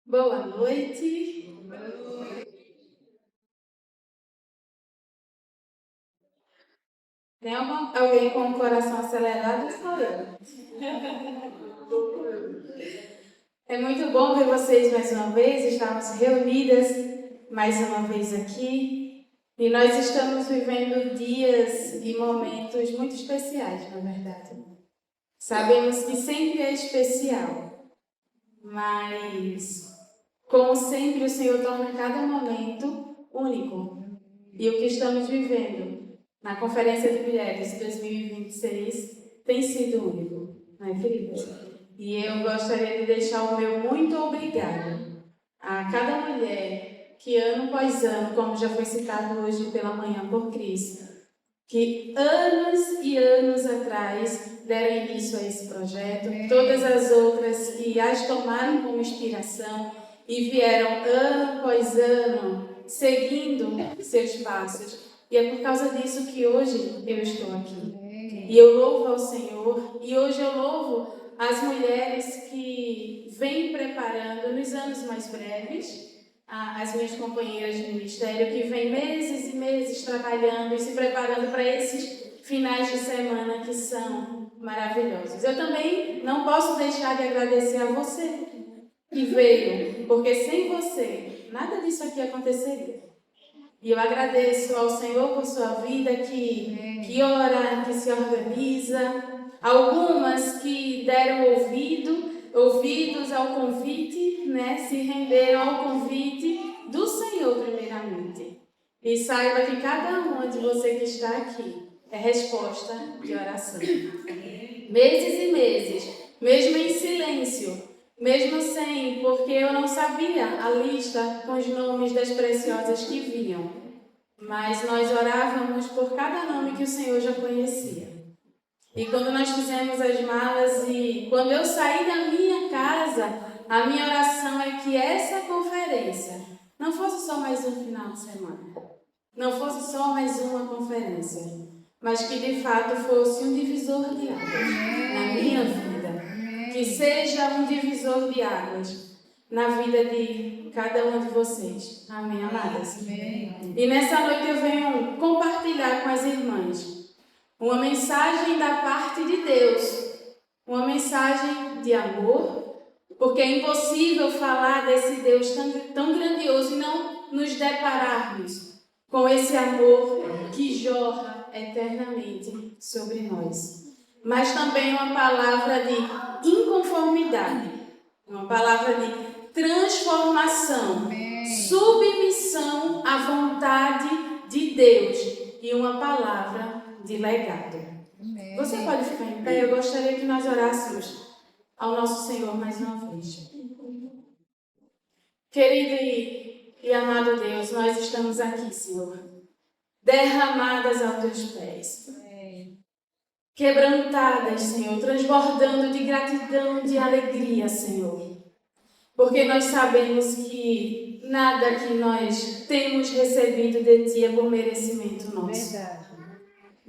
Boa noite. Tem alguém com o coração acelerado? Sou eu. É muito bom ver vocês mais uma vez. Estamos reunidas mais uma vez aqui. E nós estamos vivendo dias e momentos muito especiais, na verdade. Sabemos que sempre é especial, mas, como sempre, o Senhor torna cada momento único. E o que estamos vivendo na Conferência de Mulheres 2026 tem sido único, não é, queridas? E eu gostaria de deixar o meu muito obrigado a cada mulher que ano após ano, como já foi citado hoje pela manhã por Cris, que anos e anos atrás deram início a esse projeto, todas as outras que as tomaram como inspiração e vieram ano após ano seguindo seus passos. E é por causa disso que hoje eu estou aqui. E eu louvo ao Senhor, e hoje eu louvo as mulheres que vêm preparando nos anos mais breves, as minhas companheiras de ministério que vêm meses e meses trabalhando e se preparando para esses finais de semana que são maravilhosos. Eu também não posso deixar de agradecer a você que veio, porque sem você nada disso aqui aconteceria. E eu agradeço ao Senhor por sua vida que ora, que se organiza, algumas que deram ouvidos ao convite, né? Se renderam ao convite do Senhor primeiramente. E saiba que cada uma de você que está aqui é resposta de oração. Meses e meses, mesmo em silêncio, mesmo sem, porque eu não sabia a lista com os nomes das preciosas que vinham. Mas nós orávamos por cada nome que o Senhor já conhecia. E quando nós fizemos as malas e quando eu saí da minha casa, a minha oração é que essa conferência não fosse só mais um final de semana, não fosse só mais uma conferência, mas que de fato fosse um divisor de águas na minha vida, que seja um divisor de águas na vida de cada uma de vocês. Amém, amadas? Amém. E nessa noite eu venho compartilhar com as irmãs uma mensagem da parte de Deus, uma mensagem de amor, porque é impossível falar desse Deus tão grandioso e não nos depararmos com esse amor que jorra eternamente sobre nós. Mas também uma palavra de inconformidade, uma palavra de transformação, submissão à vontade de Deus e uma palavra de legado. Você pode ficar em pé? Eu gostaria que nós orássemos ao nosso Senhor mais uma vez. Querido e amado Deus, nós estamos aqui, Senhor, derramadas aos teus pés, quebrantadas, Senhor, transbordando de gratidão, de alegria, Senhor, porque nós sabemos que nada que nós temos recebido de Ti é por merecimento nosso. Verdade.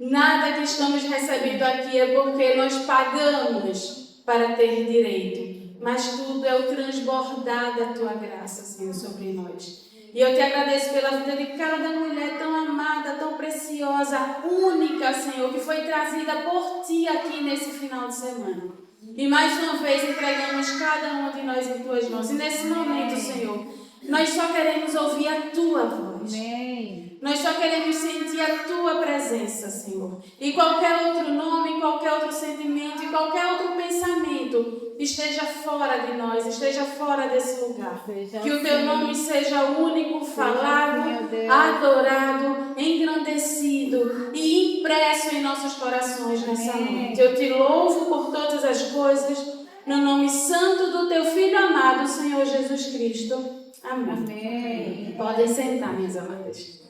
Nada que estamos recebendo aqui é porque nós pagamos para ter direito, mas tudo é o transbordar da Tua graça, Senhor, sobre nós. E eu te agradeço pela vida de cada mulher tão amada, tão preciosa, única, Senhor, que foi trazida por Ti aqui nesse final de semana. E mais uma vez entregamos cada uma de nós em Tuas mãos. E nesse momento, Senhor, nós só queremos ouvir a Tua voz. Amém. Nós só queremos sentir a Tua presença, Senhor. E qualquer outro nome, qualquer outro sentimento e qualquer outro pensamento esteja fora de nós, esteja fora desse lugar. Que o Teu nome seja único, falado, adorado, engrandecido e impresso em nossos corações nessa noite. Eu te louvo por todas as coisas, no nome santo do Teu Filho amado, Senhor Jesus Cristo. Amém. Amém. Podem sentar, minhas amadas.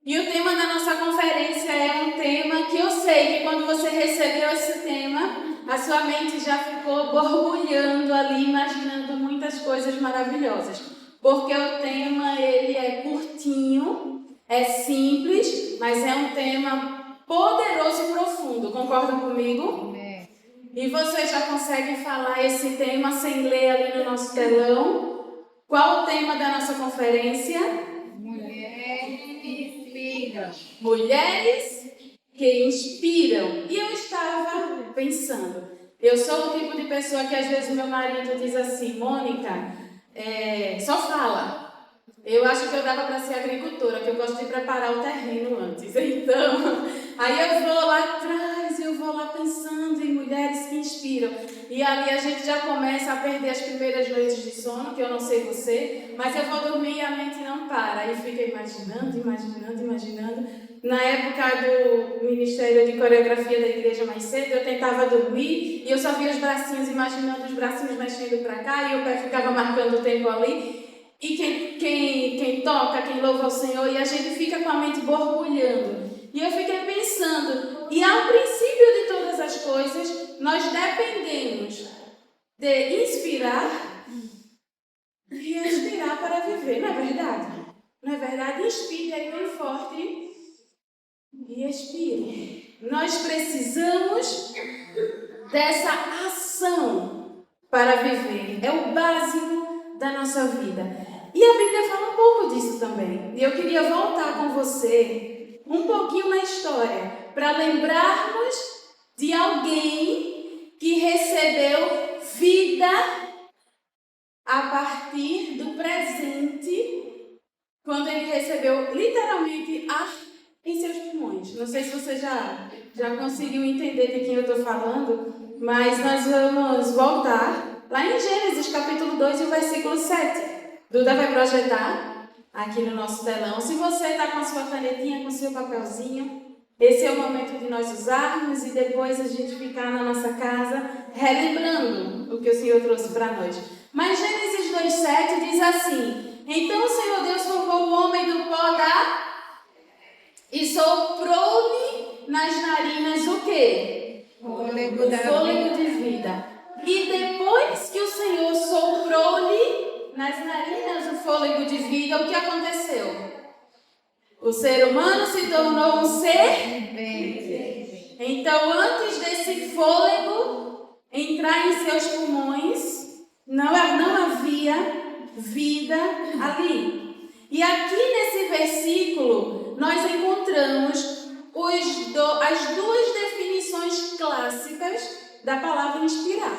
E o tema da nossa conferência é um tema que eu sei que quando você recebeu esse tema, a sua mente já ficou borbulhando ali, imaginando muitas coisas maravilhosas. Porque o tema, ele é curtinho, é simples, mas é um tema poderoso e profundo. Concordam comigo? E você já consegue falar esse tema sem ler ali no no nosso telão. Qual o tema da nossa conferência? Mulheres que inspiram. Mulheres que inspiram. E eu estava pensando, eu sou o tipo de pessoa que às vezes meu marido diz assim, Mônica, só fala. Eu acho que eu dava para ser agricultora, que eu gosto de preparar o terreno antes. Então, aí eu vou lá atrás, eu vou lá pensando em mulheres que inspiram. E ali a gente já começa a perder as primeiras noites de sono, que eu não sei você, mas eu vou dormir e a mente não para. Aí fica imaginando. Na época do Ministério de Coreografia da igreja mais cedo, eu tentava dormir e eu só via os bracinhos, imaginando os bracinhos mexendo para cá e o pé ficava marcando o tempo ali. E quem toca, quem louva ao Senhor, e a gente fica com a mente borbulhando. E eu fiquei pensando, e ao princípio de todas as coisas, nós dependemos de inspirar e expirar para viver, não é verdade? Não é verdade? Inspire aí bem forte e expire. Nós precisamos dessa ação para viver. É o básico da nossa vida. E a Bíblia fala um pouco disso também. E eu queria voltar com você um pouquinho na história, para lembrarmos de alguém que recebeu vida a partir do presente, quando ele recebeu literalmente ar em seus pulmões. Não sei se você já conseguiu entender de quem eu estou falando, mas nós vamos voltar lá em Gênesis capítulo 2 e o versículo 7. Duda vai projetar aqui no nosso telão. Se você está com a sua canetinha, com o seu papelzinho, esse é o momento de nós usarmos e depois a gente ficar na nossa casa relembrando o que o Senhor trouxe para nós. Mas Gênesis 2,7 diz assim: Então o Senhor Deus formou o homem do pó e soprou-lhe nas narinas o quê? Fôlego de vida. E depois que o Senhor soprou-lhe nas narinas o fôlego de vida, o que aconteceu? O ser humano se tornou um ser vivente. Então, antes desse fôlego entrar em seus pulmões, não havia vida ali. E aqui nesse versículo, nós encontramos as duas definições clássicas da palavra inspirar.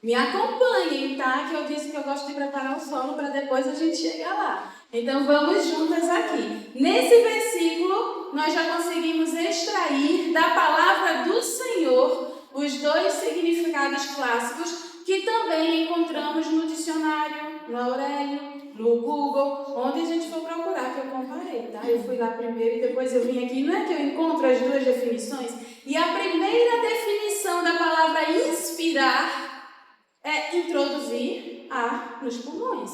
Me acompanhem, tá? Que eu disse que eu gosto de preparar o solo para depois a gente chegar lá. Então vamos juntas aqui. Nesse versículo, nós já conseguimos extrair da palavra do Senhor os dois significados clássicos que também encontramos no dicionário, no Aurélio, no Google, onde a gente for procurar, que eu comparei, tá? Eu fui lá primeiro e depois eu vim aqui. Não é que eu encontro as duas definições? E a primeira definição da palavra inspirar é introduzir ar nos pulmões,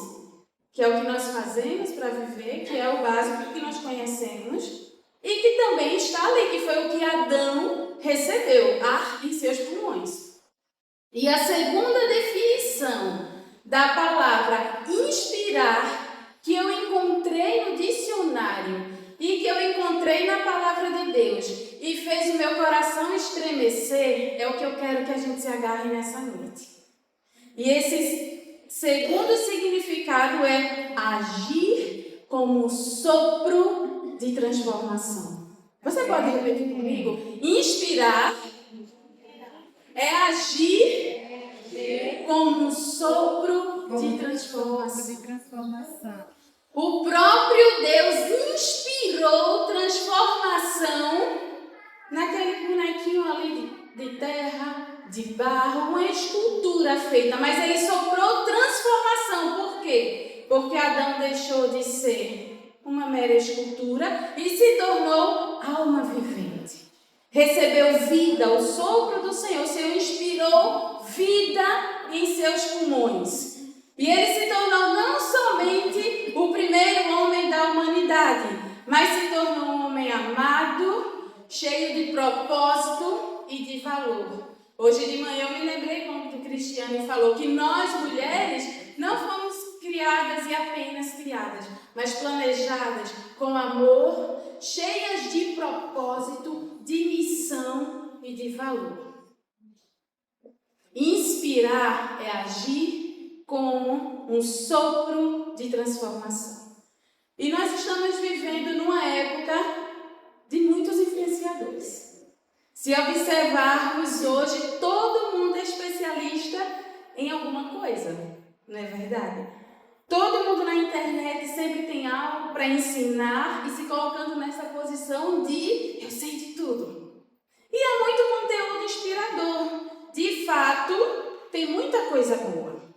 que é o que nós fazemos para viver, que é o básico que nós conhecemos e que também está ali, que foi o que Adão recebeu, ar em seus pulmões. E a segunda definição da palavra inspirar, que eu encontrei no dicionário e que eu encontrei na palavra de Deus e fez o meu coração estremecer, é o que eu quero que a gente se agarre nessa noite. E esse segundo significado é agir como um sopro de transformação. Você pode repetir comigo? Inspirar é agir como um sopro de transformação. O próprio Deus inspirou transformação naquele bonequinho ali de terra, de barro, uma escultura feita, mas ele soprou transformação. Por quê? Porque Adão deixou de ser uma mera escultura e se tornou alma vivente. Recebeu vida, o sopro do Senhor. O Senhor inspirou vida em seus pulmões. E ele se tornou não somente o primeiro homem da humanidade, mas se tornou um homem amado, cheio de propósito e de valor. Hoje de manhã eu me lembrei quando o Cristiano falou que nós mulheres não fomos criadas e apenas criadas, mas planejadas com amor, cheias de propósito, de missão e de valor. Inspirar é agir como um sopro de transformação. E nós estamos vivendo numa época de muitos influenciadores. Se observarmos hoje, todo mundo é especialista em alguma coisa, não é verdade? Todo mundo na internet sempre tem algo para ensinar e se colocando nessa posição de eu sei de tudo. E há muito conteúdo inspirador. De fato, tem muita coisa boa.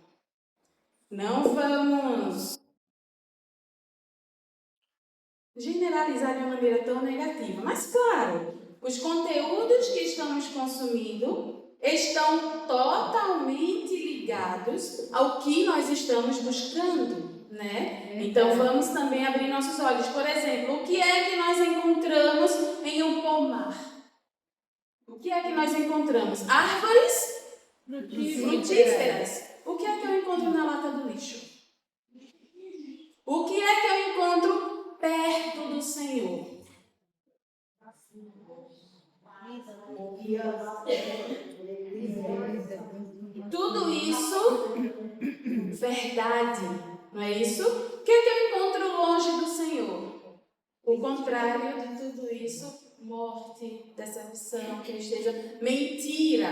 Não vamos generalizar de uma maneira tão negativa. Mas, claro, os conteúdos que estamos consumindo estão totalmente ligados ao que nós estamos buscando, né? Então, vamos também abrir nossos olhos. Por exemplo, o que é que nós encontramos em um pomar? O que é que nós encontramos? Árvores frutíferas. O que é que eu encontro na lata do lixo? O que é que eu encontro perto do Senhor? Tudo isso, verdade, não é isso? O que é que eu encontro longe do Senhor? O contrário de tudo isso, morte, decepção, tristeza, mentira.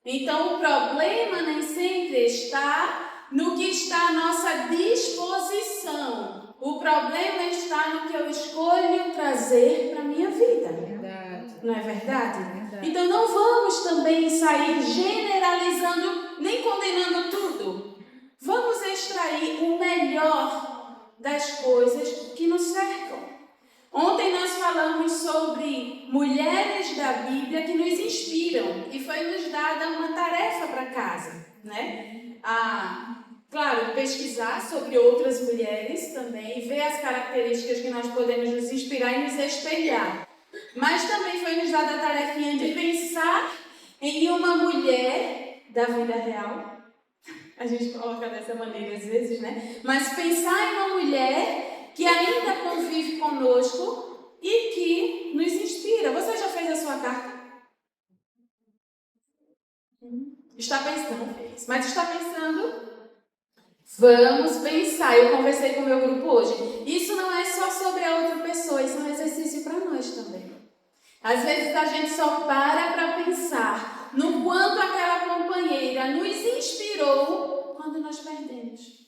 Então, o problema nem sempre está no que está à nossa disposição. O problema está no que eu escolho trazer para a minha vida. Verdade. Não é verdade? Verdade. Então, não vamos também sair generalizando, nem condenando tudo. Vamos extrair o melhor das coisas que nos cercam. Ontem nós falamos sobre mulheres da Bíblia que nos inspiram e foi nos dada uma tarefa para casa, né? Claro, pesquisar sobre outras mulheres também, ver as características que nós podemos nos inspirar e nos espelhar. Mas também foi nos dada a tarefinha de pensar em uma mulher da vida real. A gente coloca dessa maneira às vezes, né? Mas pensar em uma mulher que ainda convive conosco e que nos inspira. Você já fez a sua carta? Está pensando? Mas está pensando? Vamos pensar. Eu conversei com o meu grupo hoje. Isso não é só sobre a outra pessoa, isso é um exercício para nós também. Às vezes a gente só para pensar no quanto aquela companheira nos inspirou quando nós perdemos.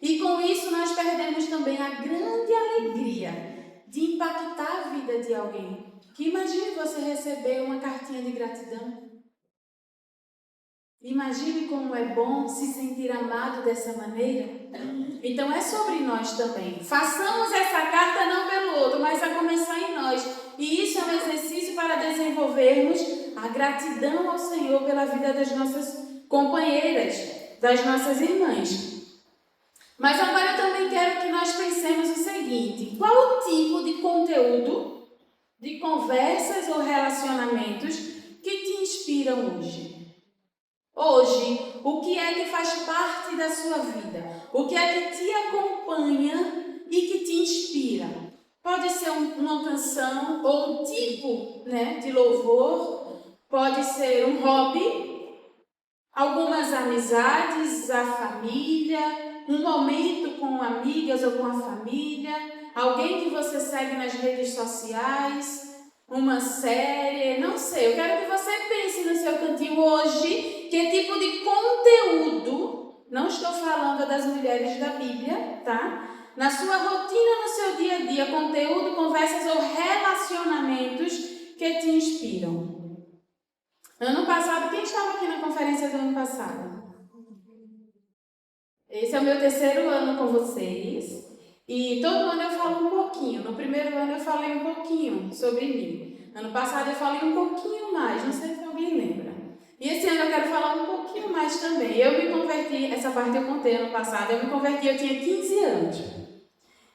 E com isso nós perdemos também a grande alegria de impactar a vida de alguém. Que imagine você receber uma cartinha de gratidão. Imagine como é bom se sentir amado dessa maneira. Então é sobre nós também. Façamos essa carta não pelo outro, mas a começar em nós. E isso é um exercício para desenvolvermos a gratidão ao Senhor pela vida das nossas companheiras, das nossas irmãs. Mas agora eu também quero que nós pensemos o seguinte: qual o tipo de conteúdo, de conversas ou relacionamentos que te inspiram hoje? Hoje, o que é que faz parte da sua vida? O que é que te acompanha e que te inspira? Pode ser uma canção ou um tipo, né, de louvor, pode ser um hobby, algumas amizades, a família, um momento com amigas ou com a família, alguém que você segue nas redes sociais, uma série, não sei. Eu quero que você pense no seu cantinho hoje, que tipo de conteúdo, não estou falando das mulheres da Bíblia, tá? Na sua rotina, no seu dia a dia, conteúdo, conversas ou relacionamentos que te inspiram. Ano passado, quem estava aqui na conferência do ano passado? Esse é o meu 3º ano com vocês. E todo ano eu falo um pouquinho. No primeiro ano eu falei um pouquinho sobre mim. Ano passado eu falei um pouquinho mais, não sei se alguém lembra. E esse ano eu quero falar um pouquinho mais também. Eu me converti, essa parte eu contei ano passado, eu me converti, eu tinha 15 anos.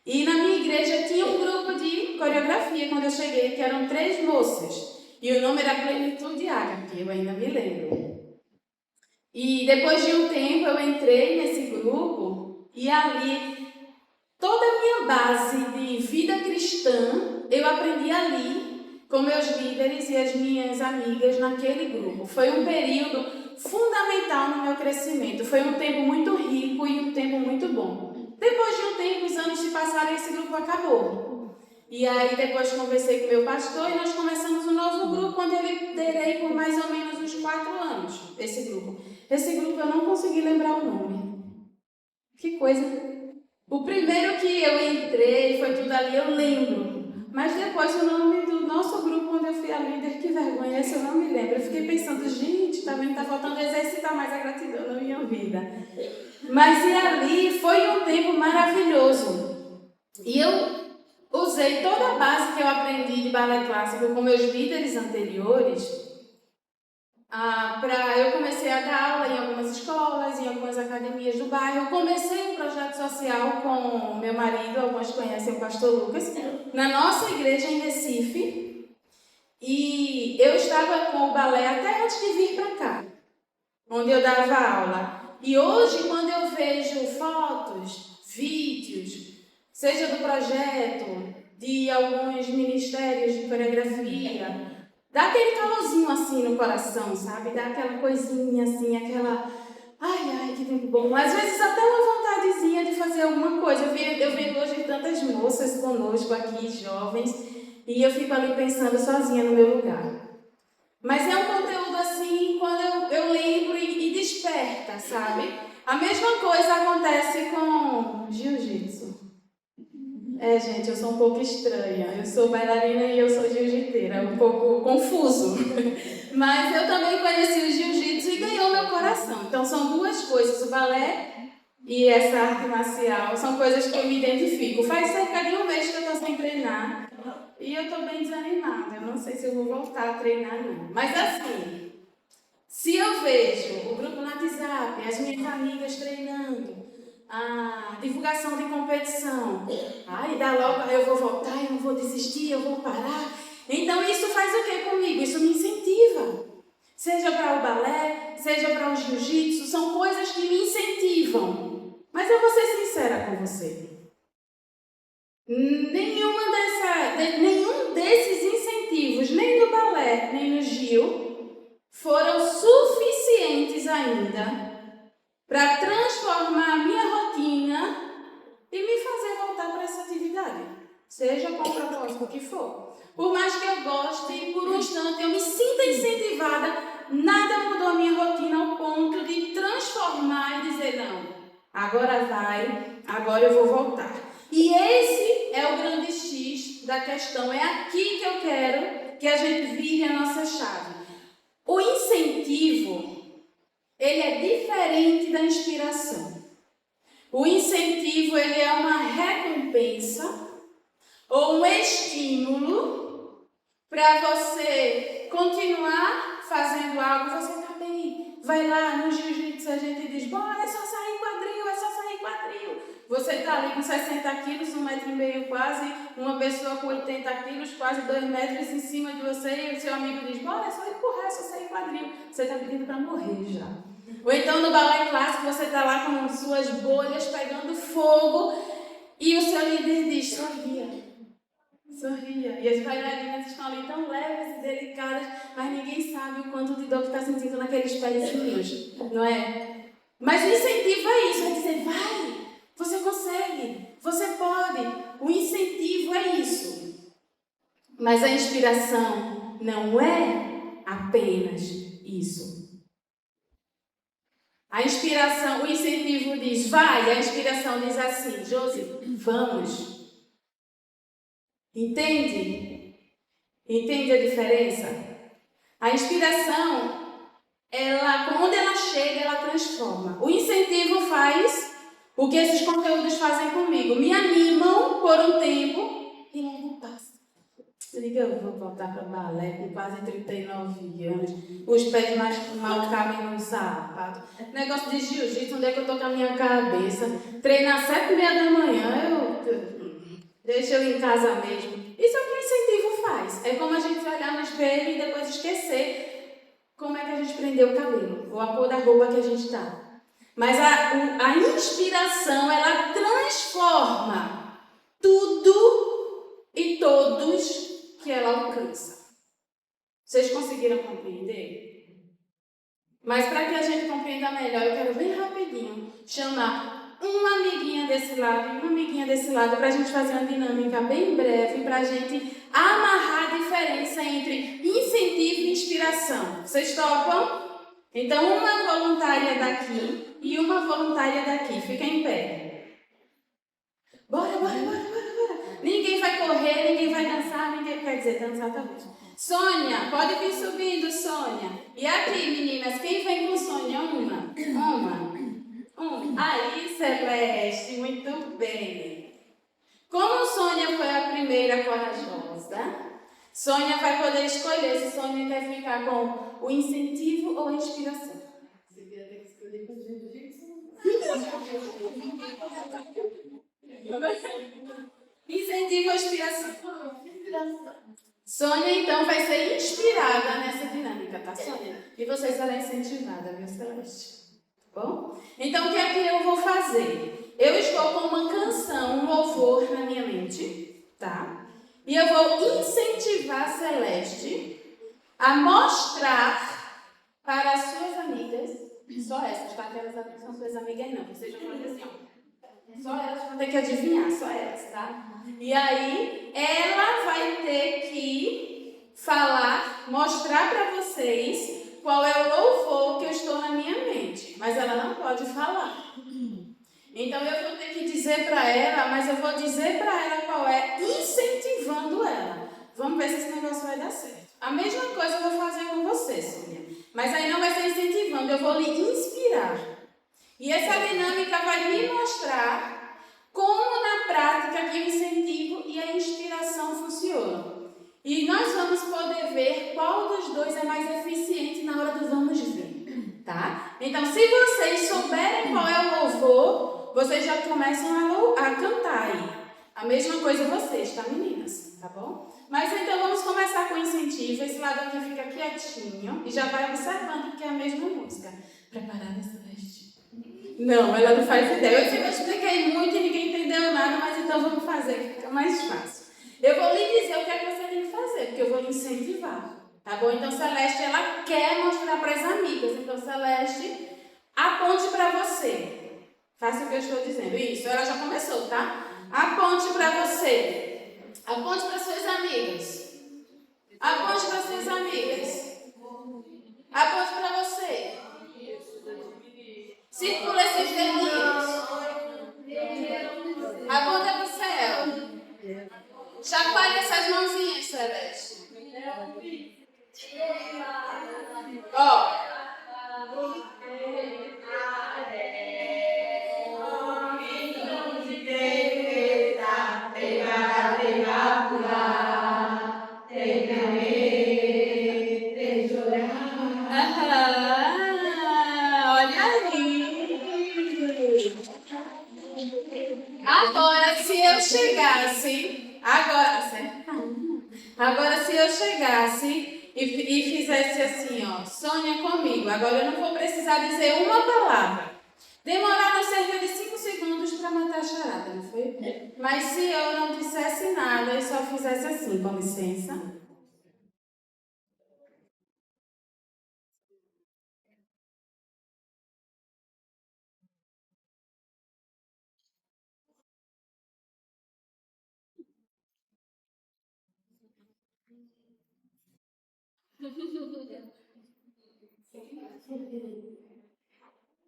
E na minha igreja tinha um grupo de coreografia quando eu cheguei, que eram 3 moças. E o nome era Plenitude Ágape, eu ainda me lembro. E depois de um tempo eu entrei nesse grupo e ali toda a minha base de vida cristã eu aprendi ali com meus líderes e as minhas amigas naquele grupo. Foi um período fundamental no meu crescimento. Foi um tempo muito rico e um tempo muito bom. Depois de um tempo, os anos se passaram e esse grupo acabou. E aí depois conversei com o meu pastor e nós começamos um novo grupo, onde eu liderei por mais ou menos uns 4 anos, esse grupo. Esse grupo eu não consegui lembrar o nome. Que coisa. O primeiro que eu entrei, foi tudo ali, eu lembro. Mas depois o nome do nosso grupo, onde eu fui a líder, que vergonha, esse eu não me lembro. Eu fiquei pensando, gente, tá vendo, tá faltando exercitar mais a gratidão na minha vida. Mas e ali foi um tempo maravilhoso. E eu usei toda a base que eu aprendi de balé clássico com meus líderes anteriores. Eu comecei a dar aula em algumas escolas, em algumas academias do bairro. Eu comecei um projeto social com meu marido, alguns conhecem o pastor Lucas, na nossa igreja em Recife. E eu estava com o balé até antes de vir para cá, onde eu dava aula. E hoje, quando eu vejo fotos, vídeos, seja do projeto, de alguns ministérios de coreografia, dá aquele calorzinho assim no coração, sabe? Dá aquela coisinha assim, aquela... Ai, que tempo bom. Às vezes até uma vontadezinha de fazer alguma coisa. Eu vejo hoje tantas moças conosco aqui, jovens, e eu fico ali pensando sozinha no meu lugar. Mas é um conteúdo assim, quando eu lembro e desperta, sabe? A mesma coisa acontece com jiu-jitsu. Gente, eu sou um pouco estranha. Eu sou bailarina e eu sou jiu-jiteira. É um pouco confuso. Mas eu também conheci o jiu-jitsu e ganhou meu coração. Então são duas coisas, o balé e essa arte marcial. São coisas que eu me identifico. Faz cerca de 1 mês que eu estou sem treinar. E eu estou bem desanimada. Eu não sei se eu vou voltar a treinar, não. Mas assim, se eu vejo o grupo no WhatsApp, as minhas amigas treinando, a divulgação de competição, dá logo, eu vou voltar, eu não vou desistir, eu vou parar. Então isso faz o que comigo? Isso me incentiva. Seja para o balé, seja para o jiu-jitsu, são coisas que me incentivam. Mas eu vou ser sincera com você. Nenhum desses incentivos, nem no balé, nem no Gil, foram suficientes ainda para transformar a minha rotina e me fazer voltar para essa atividade, seja com o propósito que for. Por mais que eu goste e por um instante eu me sinta incentivada, nada mudou a minha rotina ao ponto de transformar e dizer não, agora vai, agora eu vou voltar. E esse é o grande X da questão, é aqui que eu quero que a gente vire a nossa chave. O incentivo, ele é diferente da inspiração. O incentivo, ele é uma recompensa ou um estímulo para você continuar fazendo algo. Você está bem, vai lá no jiu-jitsu, a gente diz, bora, é só sair quadril, é só sair quadril. Você está ali com 60 quilos, 1,5 metro quase, uma pessoa com 80 quilos, quase 2 metros em cima de você, e o seu amigo diz, bora, é só empurrar, é só sair quadril. Você está pedindo para morrer já. Ou então no balé clássico, você está lá com suas bolhas pegando fogo, e o seu líder diz, sorria. Sorria. E as bailarinas estão ali tão leves e delicadas, mas ninguém sabe o quanto de dor que está sentindo naqueles pezinhos, não é? Mas o incentivo é isso, é dizer, vai, você consegue, você pode. O incentivo é isso. Mas a inspiração não é apenas isso. A inspiração, o incentivo diz, vai, a inspiração diz assim, Josi, vamos. Entende? Entende a diferença? A inspiração, quando ela chega, ela transforma. O incentivo faz o que esses conteúdos fazem comigo. Me animam por um tempo e logo passa. Eu vou voltar para balé com quase 39 anos. Os pés mal cabem no sapato. Negócio de jiu-jitsu, onde é que eu estou com a minha cabeça? Treinar às 7h30 da manhã, deixa eu ir em casa mesmo. Isso é o que o incentivo faz. É como a gente olhar no espelho e depois esquecer como é que a gente prendeu o cabelo, ou a cor da roupa que a gente está. Mas a inspiração, ela transforma tudo e todos que ela alcança. Vocês conseguiram compreender? Mas para que a gente compreenda melhor, eu quero bem rapidinho chamar uma amiguinha desse lado e uma amiguinha desse lado para a gente fazer uma dinâmica bem breve, para a gente amarrar a diferença entre incentivo e inspiração. Vocês topam? Então, uma voluntária daqui e uma voluntária daqui. Fiquem em pé. Bora. Ninguém vai correr, ninguém vai dançar, ninguém quer dizer dançar também. Sônia, pode vir subindo, Sônia. E aqui, meninas, quem vem com Sônia? Uma. Aí, Celeste, muito bem. Como Sônia foi a primeira corajosa, Sônia vai poder escolher se Sônia quer ficar com o incentivo ou a inspiração. Você vai ter que escolher com o jiu-jitsu. Incentivo ou inspiração? Sônia, então, vai ser inspirada nessa dinâmica, tá, Sônia? E você será incentivada, viu, Celeste? Tá bom? Então, o que é que eu vou fazer? Eu estou com uma canção, um louvor na minha mente, tá? E eu vou incentivar a Celeste a mostrar para as suas amigas, só essas, tá? Aquelas que são suas amigas, não. Vocês já podem assim, ó. Só elas vão ter que adivinhar, só elas, tá? E aí, ela vai ter que falar, mostrar para vocês qual é o louvor que eu estou na minha mente. Mas ela não pode falar. Então, eu vou ter que dizer para ela, mas eu vou dizer para ela qual é, incentivando ela. Vamos ver se esse negócio vai dar certo. A mesma coisa eu vou fazer com você, Sônia. Mas aí não vai ser incentivando, eu vou lhe inspirar. E essa dinâmica vai me mostrar como na prática que o incentivo e a inspiração funcionam. E nós vamos poder ver qual dos dois é mais eficiente na hora do vamos ver, tá? Então, se vocês souberem qual é o louvor, vocês já começam a cantar aí. A mesma coisa vocês, tá, meninas? Tá bom? Mas então vamos começar com o incentivo. Esse lado aqui fica quietinho e já vai observando que é a mesma música. Preparada, Celeste? Não, ela não faz ideia. Eu expliquei muito e ninguém entendeu nada, mas então vamos fazer, que fica mais fácil. Eu vou lhe dizer o que é que você tem que fazer, porque eu vou lhe incentivar. Tá bom? Então, Celeste, ela quer mostrar para as amigas. Então, Celeste, aponte para você. Faça o que eu estou dizendo. Isso, ela já começou, tá? Aponte para você. Aponte para suas amigas. Aponte para suas amigas. Aponte para você. Circula esses dedinhos. Aponta para o céu. Chacoalhe essas mãozinhas, Celeste. Ó. Olha aí. Agora, se eu chegasse, agora se eu chegasse e fizesse assim, ó, Sônia comigo. Agora eu não vou precisar dizer uma palavra. Demoraram cerca de 5 segundos para matar a charada, não foi? Mas se eu não dissesse nada e só fizesse assim, com licença.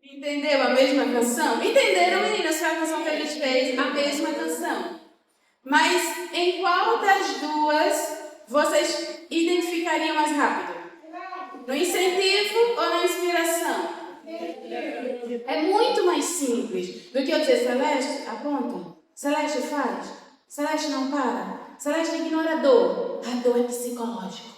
Entendeu a mesma canção? Entenderam, meninas? Foi a canção que a gente fez, a mesma canção. Mas em qual das duas vocês identificariam mais rápido? No incentivo ou na inspiração? É muito mais simples do que eu dizer, Celeste, aponta. Celeste, faz. Celeste, não para. Celeste, ignora a dor. A dor é psicológica.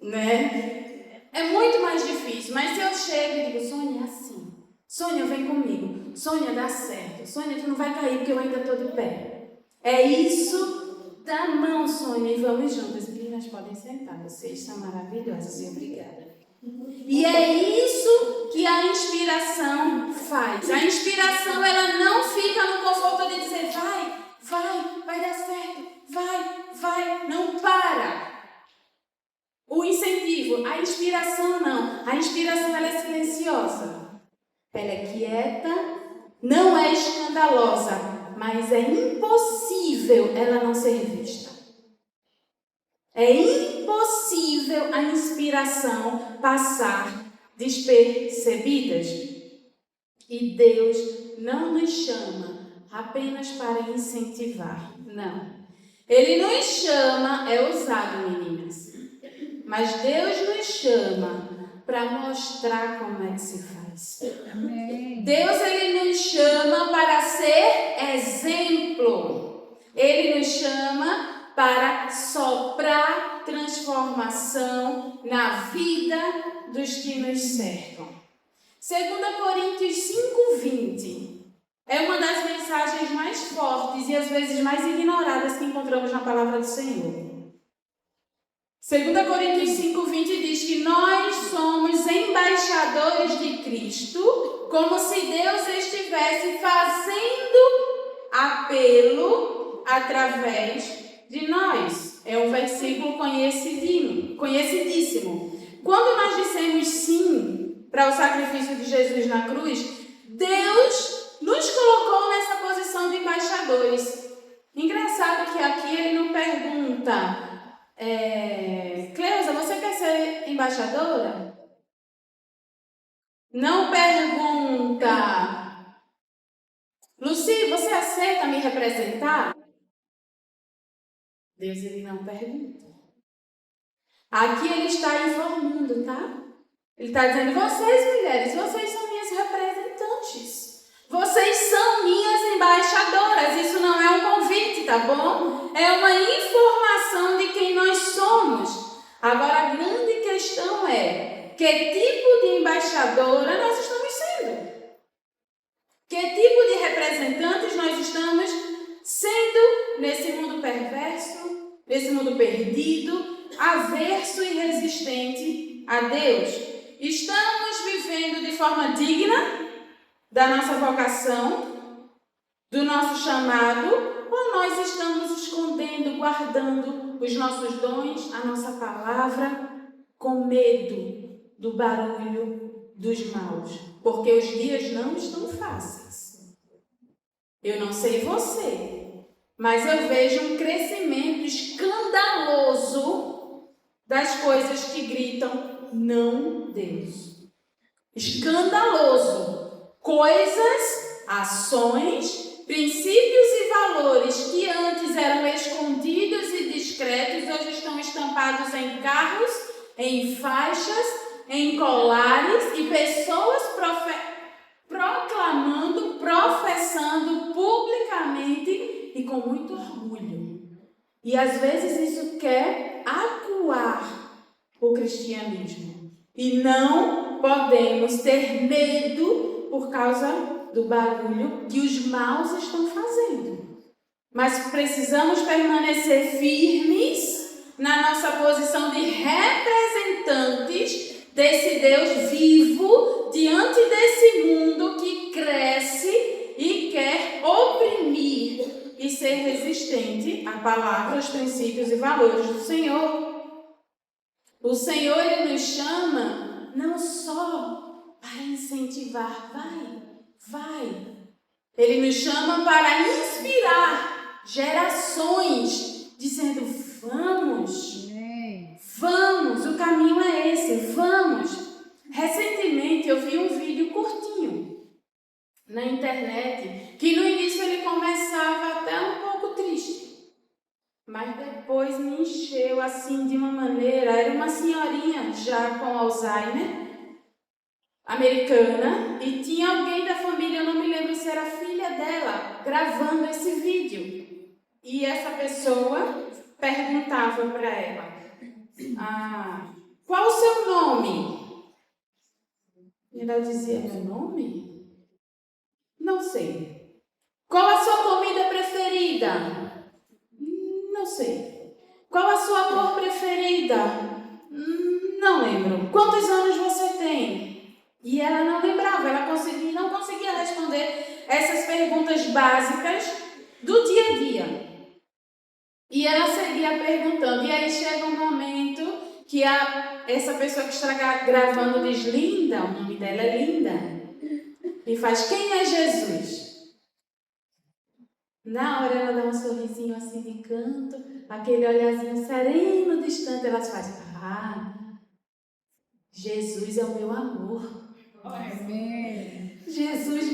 Né? É muito mais difícil. Mas se eu chego e digo, Sônia, é assim. Sônia, vem comigo. Sônia, dá certo. Sônia, tu não vai cair porque eu ainda estou de pé. É isso. Dá a mão, Sônia, e vamos juntas. Meninas, podem sentar. Vocês são maravilhosas e obrigada. E é isso que a inspiração faz. A inspiração, ela não fica no conforto de dizer, vai dar certo, vai, não para. O incentivo, a a inspiração não. A inspiração ela é silenciosa. Ela é quieta, não é escandalosa, mas é impossível ela não ser vista. É impossível a inspiração passar despercebida. E Deus não nos chama apenas para incentivar. Não. Ele nos chama, é ousado, meninas. Mas Deus nos chama para mostrar como é que se faz. Amém. Deus, ele nos chama para ser exemplo. Ele nos chama para soprar transformação na vida dos que nos cercam. 2 Coríntios 5:20 é uma das mensagens mais fortes e às vezes mais ignoradas que encontramos na palavra do Senhor. 2 Coríntios 5:20 diz que nós somos embaixadores de Cristo, como se Deus estivesse fazendo apelo através de nós. É um versículo conhecidíssimo. Quando nós dissemos sim para o sacrifício de Jesus na cruz, Deus nos colocou nessa posição de embaixadores. Engraçado que aqui ele não pergunta... Cleusa, você quer ser embaixadora? Não pergunta. Luci, você aceita me representar? Deus, ele não pergunta. Aqui ele está informando, tá? Ele está dizendo, vocês mulheres, vocês são minhas representantes. Vocês são minhas embaixadoras. Isso não é um convite, tá bom? É uma informação de quem nós somos. Agora, a grande questão é, que tipo de embaixadora nós estamos sendo? Que tipo de representantes nós estamos sendo nesse mundo perverso, nesse mundo perdido, averso e resistente a Deus? Estamos vivendo de forma digna da nossa vocação, do nosso chamado, ou nós estamos escondendo, guardando os nossos dons, a nossa palavra, com medo do barulho dos maus? Porque os dias não estão fáceis. Eu não sei você, mas eu vejo um crescimento escandaloso das coisas que gritam não Deus. Escandaloso. Coisas, ações, princípios e valores que antes eram escondidos e discretos, hoje estão estampados em carros, em faixas, em colares e pessoas proclamando, professando publicamente e com muito orgulho. E às vezes isso quer acuar o cristianismo. E não podemos ter medo por causa do barulho que os maus estão fazendo. Mas precisamos permanecer firmes na nossa posição de representantes desse Deus vivo diante desse mundo que cresce e quer oprimir e ser resistente à palavra, aos princípios e valores do Senhor. O Senhor, ele nos chama não só para incentivar, vai. Ele nos chama para inspirar gerações, dizendo, vamos, o caminho é esse, vamos. Recentemente eu vi um vídeo curtinho na internet, que no início ele começava até um pouco triste, mas depois me encheu assim de uma maneira. Era uma senhorinha já com Alzheimer, americana, e tinha alguém da família, eu não me lembro se era a filha dela, gravando esse vídeo. E essa pessoa perguntava para ela, qual o seu nome? E ela dizia, meu nome? Não sei. Qual a sua comida preferida? Não sei. Qual a sua cor preferida? Não lembro. Quantos anos você tem? E ela não lembrava, ela não conseguia responder essas perguntas básicas do dia a dia. E ela seguia perguntando. E aí chega um momento que essa pessoa que está gravando diz Linda, o nome dela é Linda, e faz quem é Jesus? Na hora ela dá um sorrisinho assim de canto, aquele olhazinho sereno, distante, ela faz, Jesus é o meu amor. Amém. Jesus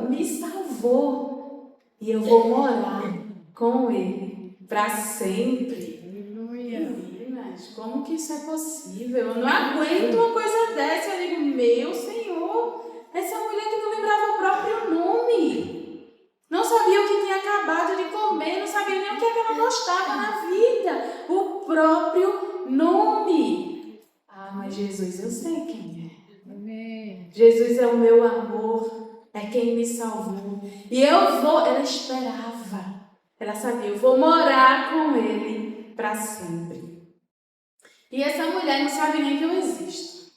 me salvou e eu vou morar com Ele para sempre. Aleluia. Meninas, como que isso é possível? Eu não aguento uma coisa dessa. Eu digo, meu Senhor, essa mulher que não lembrava o próprio nome, não sabia o que tinha acabado de comer, não sabia nem o que ela gostava na vida, o próprio nome. Mas Jesus, eu sei quem é. Amém. Jesus é o meu amor, é quem me salvou. E eu vou, ela esperava, ela sabia, eu vou morar com Ele para sempre. E essa mulher não sabe nem que eu existo.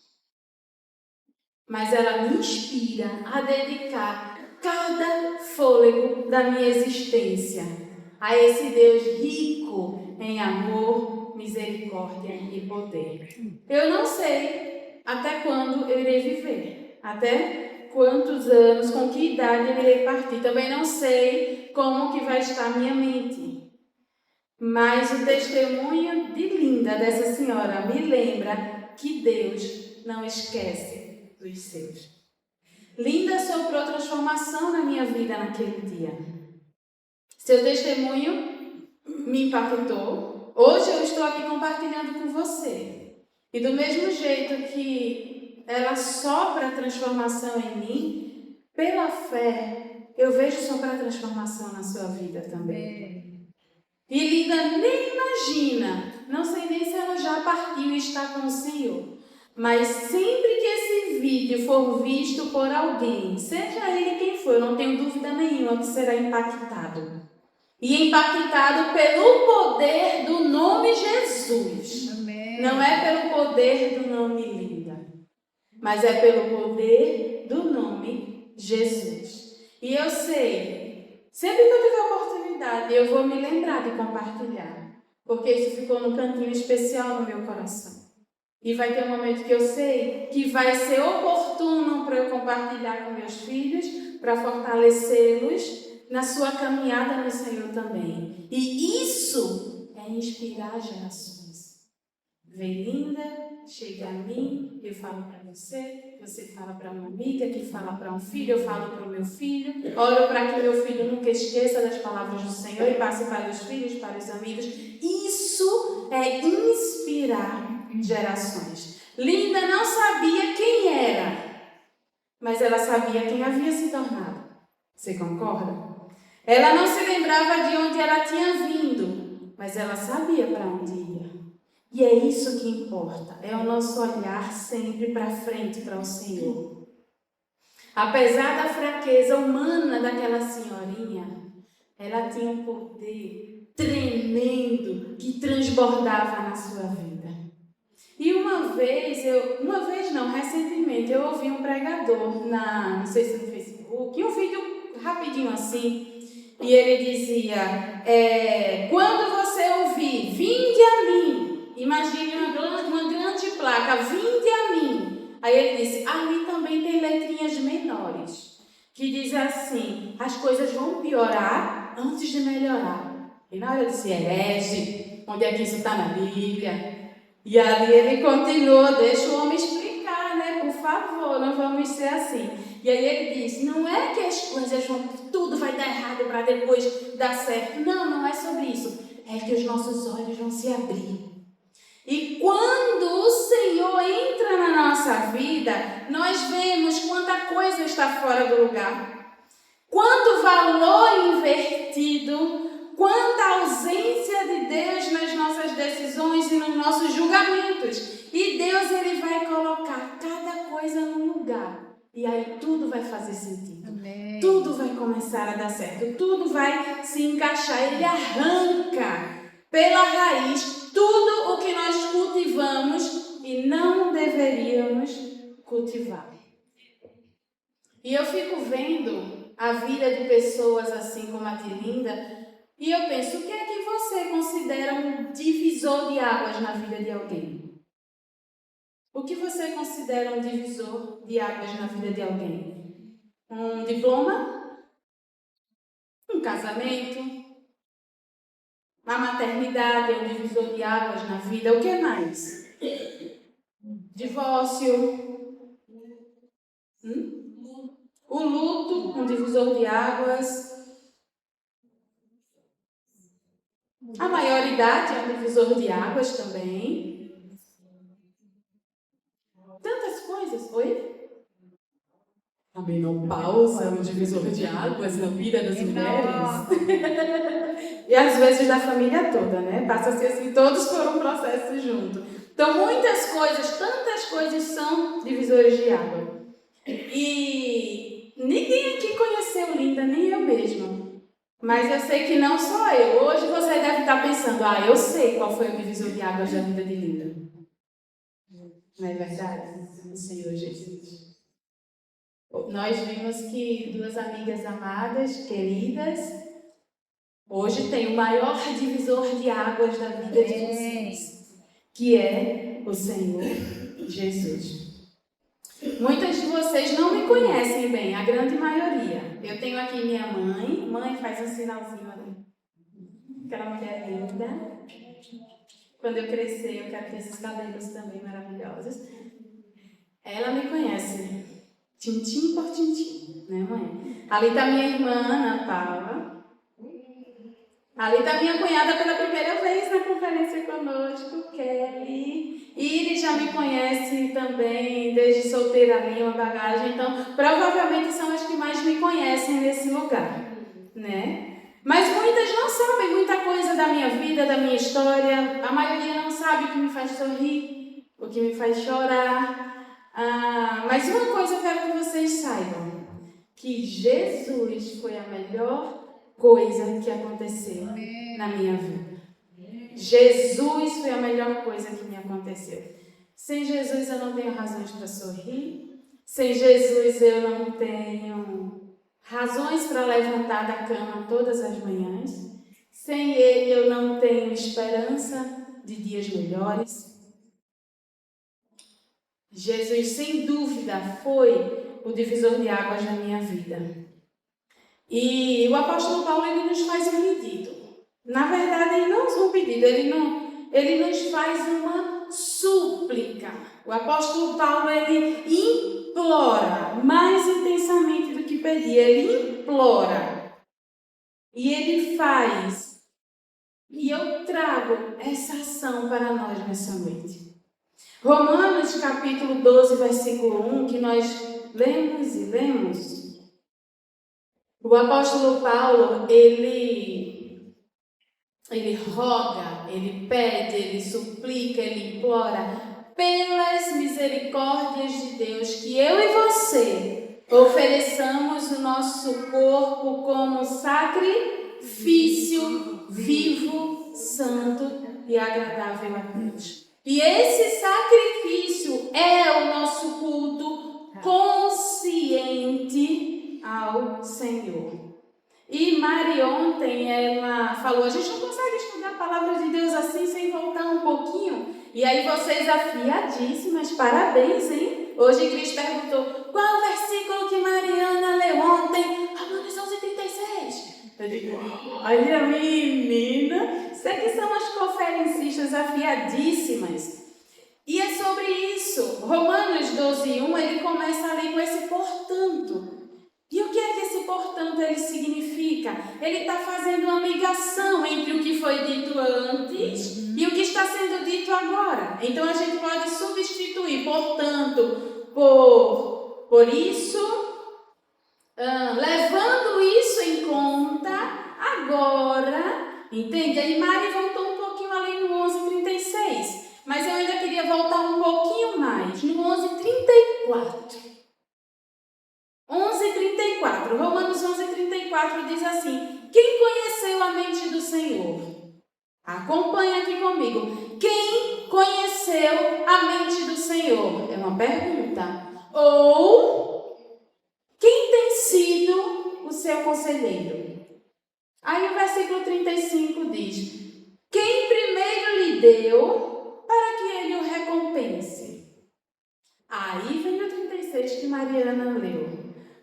Mas ela me inspira a dedicar cada fôlego da minha existência a esse Deus rico em amor, misericórdia e poder. Eu não sei até quando eu irei viver, até quantos anos, com que idade eu irei partir. Também não sei como que vai estar a minha mente. Mas o testemunho de Linda dessa senhora me lembra que Deus não esquece dos seus. Linda soprou transformação na minha vida naquele dia. Seu testemunho me impactou. Hoje eu estou aqui compartilhando com você. E do mesmo jeito que ela sopra a transformação em mim, pela fé, eu vejo soprar a transformação na sua vida também. E Linda nem imagina, não sei nem se ela já partiu e está com o Senhor. Mas sempre que esse vídeo for visto por alguém, seja ele quem for, eu não tenho dúvida nenhuma que será impactado. E impactado pelo poder do nome Jesus. Amém. Não é pelo poder do nome Linda, mas é pelo poder do nome Jesus. E eu sei, sempre que eu tiver oportunidade, eu vou me lembrar de compartilhar, porque isso ficou num cantinho especial no meu coração. E vai ter um momento que eu sei que vai ser oportuno para eu compartilhar com meus filhos, para fortalecê-los na sua caminhada no Senhor também. E isso é inspirar gerações. Vem Linda, chega a mim, eu falo para você, você fala para uma amiga, que fala para um filho, eu falo para o meu filho, oro para que meu filho nunca esqueça das palavras do Senhor e passe para os filhos, para os amigos. Isso é inspirar gerações. Linda não sabia quem era, mas ela sabia quem havia se tornado. Você concorda? Ela não se lembrava de onde ela tinha vindo, mas ela sabia para onde ia. E é isso que importa, é o nosso olhar sempre para frente, para o Senhor. Apesar da fraqueza humana daquela senhorinha, ela tinha um poder tremendo que transbordava na sua vida. E recentemente eu ouvi um pregador não sei se no Facebook, um vídeo rapidinho assim, e ele dizia, quando você ouvir, vinde a mim, imagine uma grande placa, vinde a mim. Aí ele disse, ali também tem letrinhas menores, que diz assim, as coisas vão piorar antes de melhorar. E na hora eu disse, herege, onde é que isso está na Bíblia? E ali ele continuou, deixa o homem explicar, né? Por favor, não vamos ser assim. E aí ele diz, não é que as coisas tudo vai dar errado para depois dar certo. Não, não é sobre isso. É que os nossos olhos vão se abrir. E quando o Senhor entra na nossa vida, nós vemos quanta coisa está fora do lugar. Quanto valor invertido, quanta ausência de Deus nas nossas decisões e nos nossos julgamentos. E Deus, Ele vai colocar cada coisa no lugar. E aí tudo vai fazer sentido. Amém. Tudo vai começar a dar certo. Tudo vai se encaixar. Ele arranca pela raiz tudo o que nós cultivamos e não deveríamos cultivar. E eu fico vendo a vida de pessoas assim como a de Linda, e eu penso, o que é que você considera um divisor de águas na vida de alguém? O que você considera um divisor de águas na vida de alguém? Um diploma? Um casamento? A maternidade é um divisor de águas na vida. O que mais? Divórcio? O luto, um divisor de águas. A maioridade é um divisor de águas também. Tantas coisas. Oi? A menopausa é um divisor de águas na vida das mulheres. E às vezes da família toda, né? Passa a ser assim, todos por um processo junto. Então muitas coisas, tantas coisas são divisores de água. E ninguém aqui conheceu Linda, nem eu mesma. Mas eu sei que não só eu. Hoje você deve estar pensando, eu sei qual foi o divisor de águas da vida de Linda. Não é verdade? O Senhor Jesus. Nós vimos que duas amigas amadas, queridas, hoje tem o maior divisor de águas da vida de vocês, que é o Senhor Jesus. Muitas de vocês não me conhecem bem, a grande maioria. Eu tenho aqui minha mãe. Mãe, faz um sinalzinho ali. Aquela mulher linda. Quando eu crescer, eu quero ter esses cabelos também maravilhosos. Ela me conhece, tintim por tintim, né, mãe? Ali está minha irmã, Ana Paula. Ali está minha cunhada pela primeira vez na conferência conosco, Kelly. Iris já me conhece também, desde solteira ali, uma bagagem. Então, provavelmente são as que mais me conhecem nesse lugar, né? Mas muitas não sabem muita coisa da minha vida, da minha história. A maioria não sabe o que me faz sorrir, o que me faz chorar. Mas uma coisa eu quero que vocês saibam, que Jesus foi a melhor coisa que aconteceu na minha vida. Jesus foi a melhor coisa que me aconteceu. Sem Jesus eu não tenho razões para sorrir. Sem Jesus eu não tenho razões para levantar da cama todas as manhãs. Sem Ele eu não tenho esperança de dias melhores. Jesus, sem dúvida, foi o divisor de águas na minha vida. E o apóstolo Paulo, ele nos faz um pedido. Na verdade, ele não é um pedido, ele nos faz uma súplica. O apóstolo Paulo, ele implora mais intensamente do que pedir. Ele implora. E ele faz. E eu trago essa ação para nós nessa noite. Romanos capítulo 12, versículo 1, que nós lemos. O apóstolo Paulo, ele roga, ele pede, ele suplica, ele implora pelas misericórdias de Deus que eu e você ofereçamos o nosso corpo como sacrifício vivo, santo e agradável a Deus. E esse sacrifício é o nosso culto consciente ao Senhor. E Mari ontem, ela falou, a gente não consegue estudar a palavra de Deus assim sem voltar um pouquinho. E aí vocês afiadíssimas, parabéns, hein? Hoje Cris perguntou, qual o versículo que Mariana leu ontem? Romanos 11:36. Eu digo, olha menina, isso aqui são as conferencistas afiadíssimas. E é sobre isso. Romanos 12:1, ele começa ali com esse portanto. E o que é que esse portanto ele significa? Ele está fazendo uma ligação entre o que foi dito antes e o que está sendo dito agora. Então a gente pode substituir portanto por isso, levando isso em conta agora, entende? Aí Mari voltou um pouquinho ali no 11:36, mas eu ainda queria voltar um pouquinho mais, no 11:34. 11:34, Romanos 11:34 diz assim, quem conheceu a mente do Senhor? Acompanha aqui comigo. Quem conheceu a mente do Senhor? É uma pergunta. Ou quem tem sido o seu conselheiro? Aí o versículo 35 diz, quem primeiro lhe deu para que ele o recompense? Mariana leu.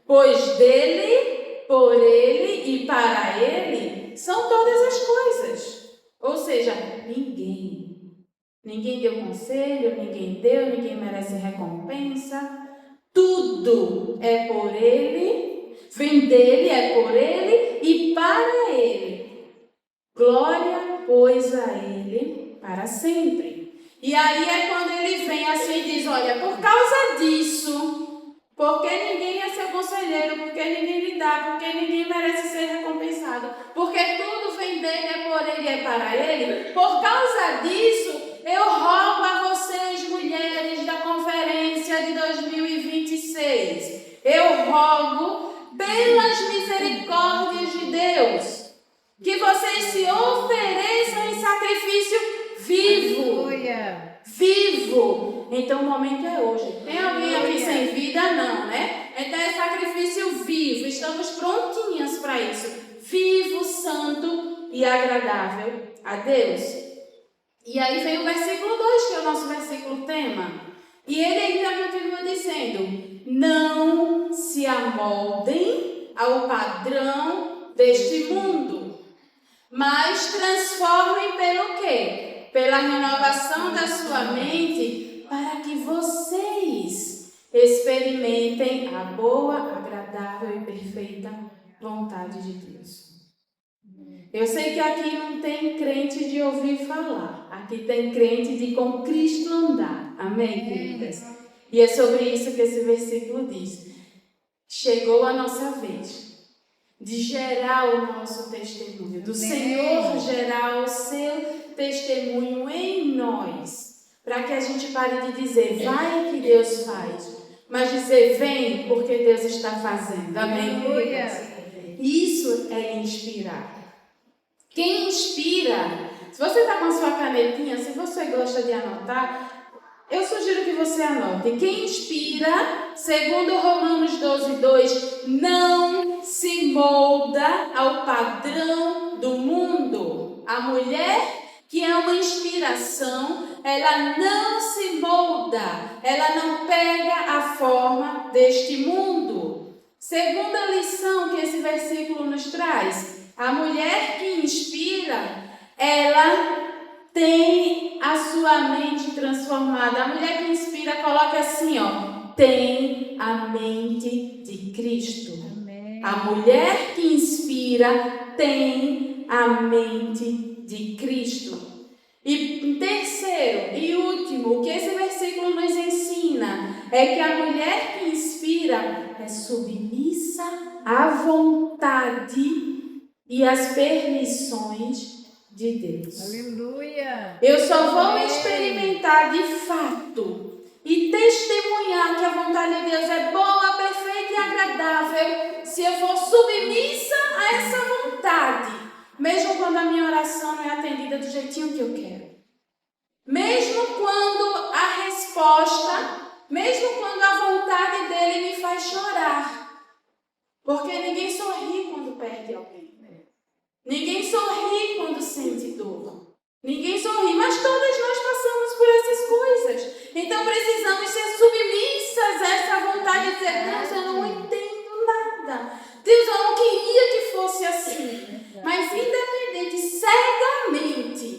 Pois dele, por ele e para ele são todas as coisas. Ou seja, ninguém deu conselho, ninguém merece recompensa. Tudo é por ele, vem dele, é por ele e para ele. Glória, pois, a ele para sempre. E aí é quando ele vem assim e diz, olha, por causa disso, porque ninguém é seu conselheiro, porque ninguém lhe dá, porque ninguém merece ser recompensado, porque tudo vem dele, é por ele, é para ele, por causa disso, eu rogo a vocês, mulheres da conferência de 2026, eu rogo pelas misericórdias de Deus, que vocês se ofereçam em sacrifício vivo. Aleluia. Vivo. Então o momento é hoje. Tem alguém aqui sem vida? Não, né? Então é sacrifício vivo. Estamos prontinhas para isso. Vivo, santo e agradável a Deus. E aí vem o versículo 2, que é o nosso versículo tema. E ele ainda continua dizendo: não se amoldem ao padrão deste mundo, mas transformem pelo quê? Pela renovação da sua mente, para que vocês experimentem a boa, agradável e perfeita vontade de Deus. Eu sei que aqui não tem crente de ouvir falar, aqui tem crente de com Cristo andar. Amém, queridas? E é sobre isso que esse versículo diz. Chegou a nossa vez de gerar o nosso testemunho, do Senhor gerar o seu testemunho em nós, para que a gente pare de dizer, vai que Deus faz, mas dizer, vem porque Deus está fazendo. Amém, queridas? Isso é inspirar. Quem inspira, se você está com a sua canetinha, se você gosta de anotar, eu sugiro que você anote. Quem inspira, segundo Romanos 12:2, não se molda ao padrão do mundo. A mulher que é uma inspiração, ela não se molda, ela não pega a forma deste mundo. Segunda lição que esse versículo nos traz, a mulher que inspira, ela tem a sua mente transformada. A mulher que inspira, coloca assim, ó, tem a mente de Cristo. Amém. A mulher que inspira tem a mente de Cristo. E terceiro e último, o que esse versículo nos ensina é que a mulher que inspira é submissa à vontade e às permissões de Deus. Aleluia. Eu só vou experimentar de fato e testemunhar que a vontade de Deus é boa, perfeita e agradável se eu for submissa a essa vontade, mesmo quando a minha oração não é atendida do jeitinho que eu quero. Mesmo quando a resposta, mesmo quando a vontade dele me faz chorar. Porque ninguém sorri quando perde alguém. Ninguém sorri quando sente dor. Ninguém sorri, mas todas nós passamos por essas coisas. Então precisamos ser submissas a essa vontade de dizer, Deus, eu não entendo nada. Deus, eu não queria que fosse assim. Mas independente, cegamente,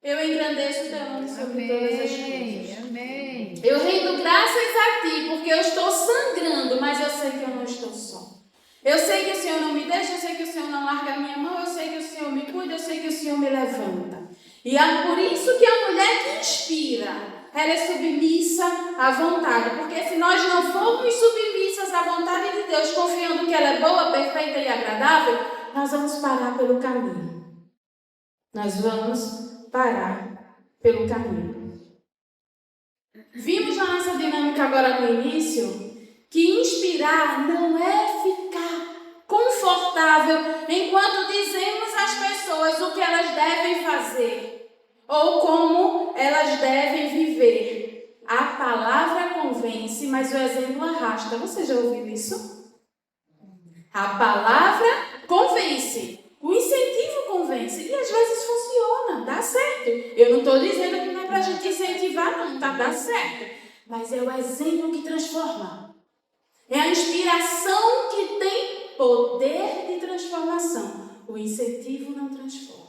eu engrandeço o teu nome sobre todas as coisas. Amém. Eu rendo graças a ti, porque eu estou sangrando, mas eu sei que eu não estou só. Eu sei que o Senhor não me deixa, eu sei que o Senhor não larga a minha mão, eu sei que o Senhor me cuida, eu sei que o Senhor me levanta. E é por isso que a mulher que inspira, ela é submissa à vontade. Porque se nós não formos submissas à vontade de Deus, confiando que ela é boa, perfeita e agradável, nós vamos parar pelo caminho. Nós vamos parar pelo caminho. Vimos na nossa dinâmica agora no início que inspirar não é ficar confortável enquanto dizemos às pessoas o que elas devem fazer ou como elas devem viver. A palavra convence, mas o exemplo arrasta. Você já ouviu isso? A palavra convence, o incentivo convence e às vezes funciona, dá certo. Eu não estou dizendo que não é para a gente incentivar, não, tá, dá certo. Mas é o exemplo que transforma. É a inspiração que tem poder de transformação. O incentivo não transforma.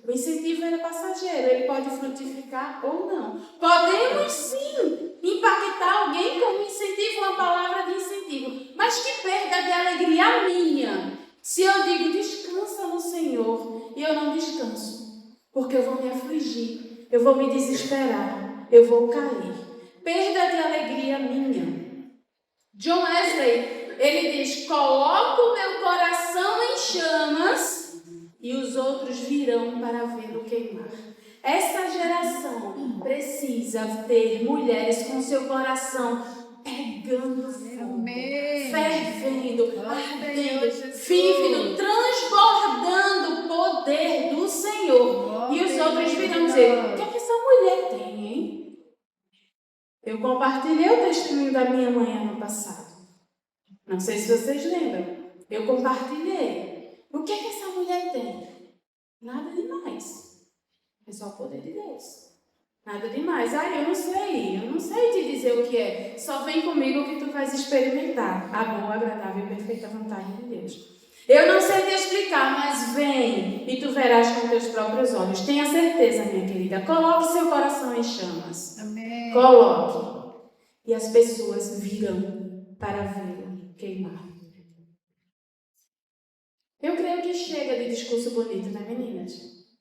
O incentivo é passageiro, ele pode frutificar ou não. Podemos sim impactar alguém com um incentivo, uma palavra de incentivo, mas que perda de alegria minha se eu digo descansa no Senhor e eu não descanso, porque eu vou me afligir, eu vou me desesperar, eu vou cair. Perda de alegria minha. John Wesley, ele diz: coloco o meu coração em chamas e os outros virão para vê-lo queimar. Esta geração precisa ter mulheres com seu coração pegando fogo, fervendo, ardendo, vívendo, transbordando o poder do Senhor. E os outros virão dizer: o que é que essa mulher tem, hein? Eu compartilhei o testemunho da minha mãe ano passado. Não sei se vocês lembram. Eu compartilhei. O que é que essa mulher tem? Nada demais. É só o poder de Deus. Nada demais. Eu não sei te dizer o que é. Só vem comigo que tu vais experimentar a boa, agradável e perfeita vontade de Deus. Eu não sei te explicar, mas vem e tu verás com teus próprios olhos. Tenha certeza, minha querida. Coloque seu coração em chamas. Amém. Coloque. E as pessoas virão para vê-lo queimar. Eu creio que chega de discurso bonito, né, meninas?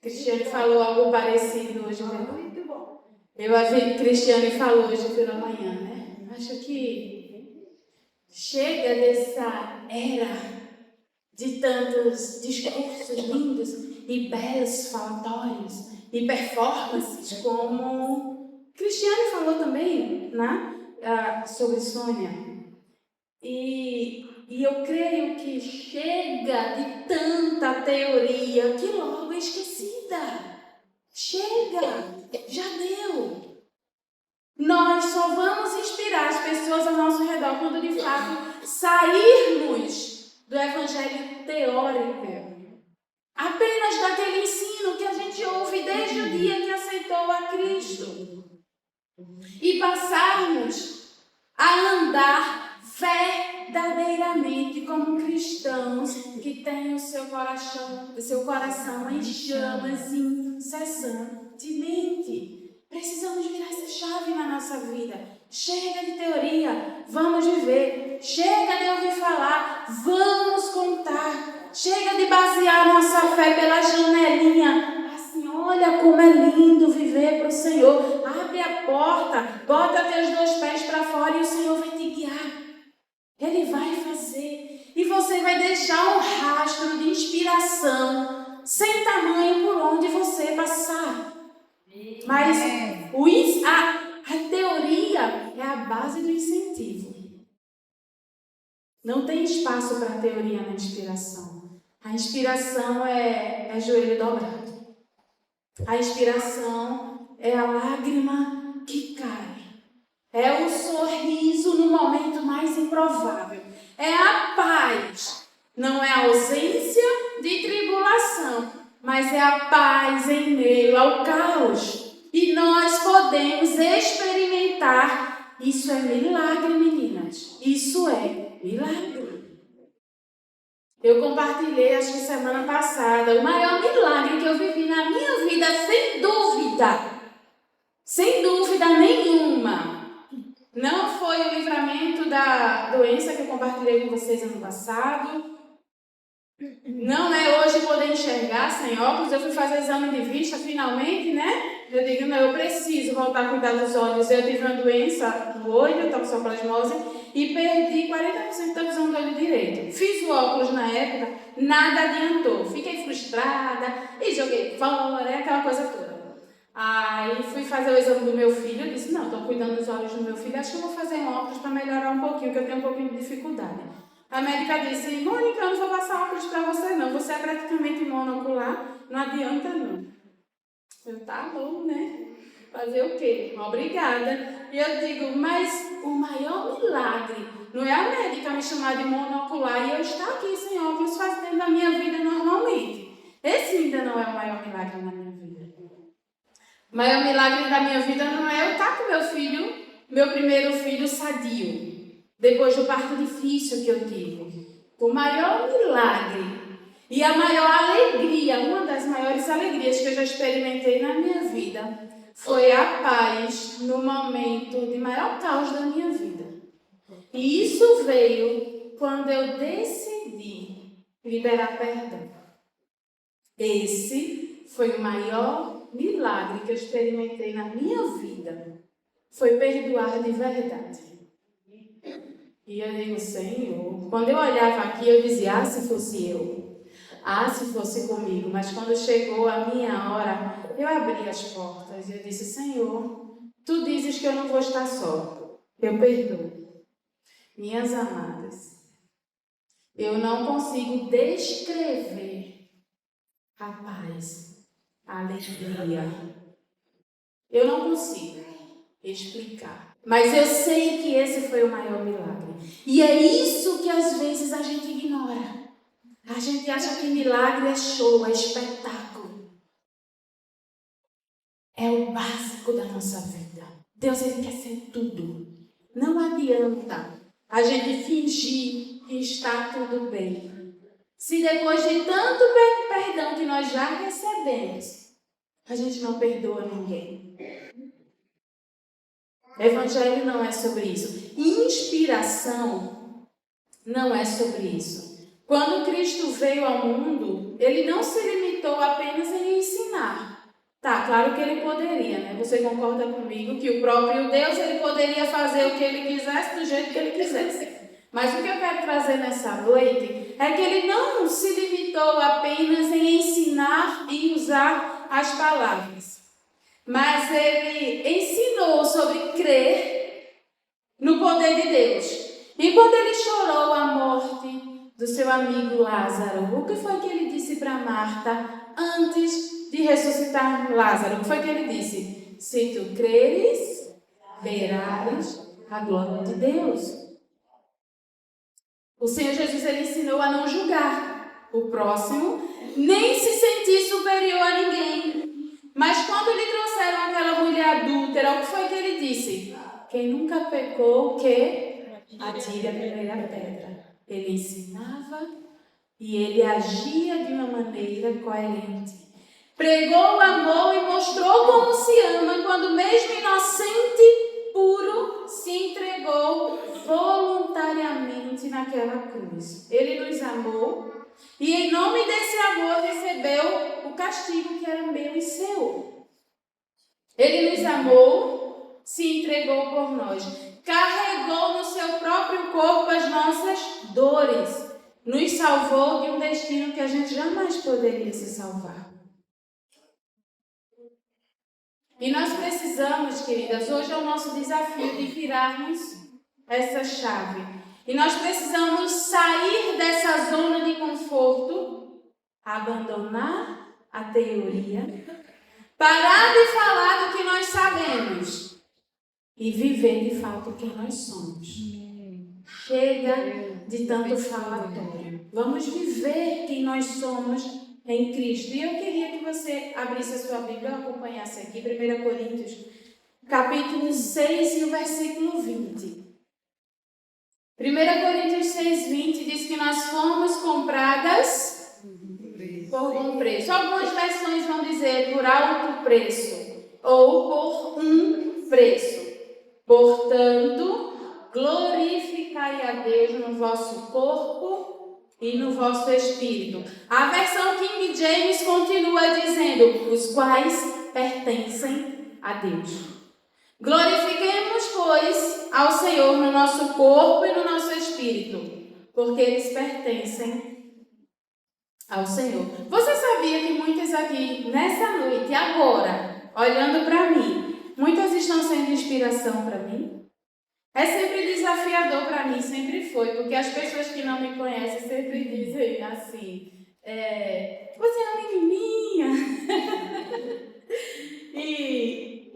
Cristiane falou algo parecido hoje. Muito bom. Eu vi Cristiane falou hoje pela manhã, né? Acho que chega dessa era de tantos discursos lindos e belos falatórios e performances, como Cristiane falou também, né? Sobre Sônia. E eu creio que chega de tanta teoria que logo é esquecida. Chega, já deu. Nós só vamos inspirar as pessoas ao nosso redor quando de fato sairmos do evangelho teórico. Apenas daquele ensino que a gente ouve desde o dia que aceitou a Cristo. E passarmos a andar verdadeiramente como cristãos que têm o seu coração em chamas incessantemente. Precisamos virar essa chave na nossa vida. Chega de teoria, vamos viver. Chega de ouvir falar, vamos contar. Chega de basear nossa fé pela janelinha. Assim, olha como é lindo viver para o Senhor. Abre a porta, bota teus 2 pés para fora e o Senhor vai te guiar. Ele vai fazer. E você vai deixar um rastro de inspiração sem tamanho por onde você passar. Mas a teoria é a base do incentivo. Não tem espaço para teoria na inspiração. A inspiração é joelho dobrado. A inspiração é a lágrima que cai. É o sorriso no momento mais improvável. É a paz. Não é a ausência de tribulação, mas é a paz em meio ao caos. E nós podemos experimentar. Isso é milagre, meninas. Isso é milagre. Eu compartilhei, acho que semana passada, o maior milagre que eu vivi na minha vida, sem dúvida. Sem dúvida nenhuma. Não foi o livramento da doença que eu compartilhei com vocês ano passado. Não é hoje poder enxergar sem óculos. Eu fui fazer exame de vista finalmente, né? Eu digo, não, eu preciso voltar a cuidar dos olhos. Eu tive uma doença no olho, toxoplasmose, e perdi 40% da visão do olho direito. Fiz o óculos na época, nada adiantou. Fiquei frustrada e joguei fora, aquela coisa toda. Aí fui fazer o exame do meu filho, eu disse, não, estou cuidando dos olhos do meu filho, acho que eu vou fazer um óculos para melhorar um pouquinho, que eu tenho um pouquinho de dificuldade. A médica disse, Mônica, eu não vou passar óculos para você não, você é praticamente monocular, não adianta não. Eu, tá bom, né? Fazer o quê? Obrigada. E eu digo, mas o maior milagre não é a médica me chamar de monocular e eu estar aqui sem óculos fazendo a minha vida normalmente. Esse ainda não é o maior milagre na minha vida. O maior milagre da minha vida não é eu estar com meu filho, meu primeiro filho sadio. depois do parto difícil que eu tive, o maior milagre e a maior alegria, uma das maiores alegrias que eu já experimentei na minha vida, foi a paz no momento de maior caos da minha vida. E isso veio quando eu decidi liberar perdão. Esse foi o maior milagre que eu experimentei na minha vida. Foi perdoar de verdade. E eu digo, Senhor, quando eu olhava aqui, eu dizia, se fosse eu. Se fosse comigo. Mas quando chegou a minha hora, eu abri as portas e eu disse, Senhor, tu dizes que eu não vou estar só. Eu perdoo. Minhas amadas, eu não consigo descrever a paz, a alegria. Eu não consigo explicar. Mas eu sei que esse foi o maior milagre. E é isso que às vezes a gente ignora. A gente acha que milagre é show, é espetáculo. É o básico da nossa vida. Deus, Ele quer ser tudo. Não adianta a gente fingir que está tudo bem. Se depois de tanto perdão que nós já recebemos, a gente não perdoa ninguém. Evangelho não é sobre isso. Inspiração não é sobre isso. Quando Cristo veio ao mundo, Ele não se limitou apenas em ensinar. Tá, claro que Ele poderia, né? Você concorda comigo que o próprio Deus, Ele poderia fazer o que Ele quisesse, do jeito que Ele quisesse. Mas o que eu quero trazer nessa noite é que Ele não se limitou apenas em ensinar e usar as palavras. Mas Ele ensinou sobre crer no poder de Deus. E quando Ele chorou a morte do seu amigo Lázaro, o que foi que Ele disse para Marta antes de ressuscitar Lázaro? O que foi que Ele disse? Se tu creres, verás a glória de Deus. O Senhor Jesus, Ele ensinou a não julgar o próximo, nem se sentir superior a ninguém. Mas quando lhe trouxeram aquela mulher adúltera, o que foi que Ele disse? Quem nunca pecou, que atire a primeira pedra. Ele ensinava e Ele agia de uma maneira coerente. Pregou, amou e mostrou como se ama, quando mesmo inocente, puro, se entregou voluntariamente naquela cruz. Ele nos amou e em nome desse amor recebeu o castigo que era meu e seu. Ele nos amou, se entregou por nós, carregou no seu próprio corpo as nossas dores, nos salvou de um destino que a gente jamais poderia se salvar. E nós precisamos, queridas, hoje é o nosso desafio de virarmos essa chave. E nós precisamos sair dessa zona de conforto, abandonar a teoria, parar de falar do que nós sabemos e viver de fato quem nós somos. Chega de tanto falatório. Vamos viver quem nós somos em Cristo. E eu queria que você abrisse a sua Bíblia e acompanhasse aqui, 1 Coríntios, capítulo 6 e o versículo 20. 1 Coríntios 6, 20 diz que nós fomos compradas por bom preço. Algumas versões vão dizer por alto preço ou por um preço. Portanto, glorificai a Deus no vosso corpo e no vosso espírito. A versão King James continua dizendo, os quais pertencem a Deus. Glorifiquemos, pois, ao Senhor no nosso corpo e no nosso espírito, porque eles pertencem ao Senhor. Você sabia que muitas aqui, nessa noite, agora, olhando para mim, muitas estão sendo inspiração para mim? É sempre desafiador para mim, sempre foi, porque as pessoas que não me conhecem sempre dizem assim, você é uma menininha.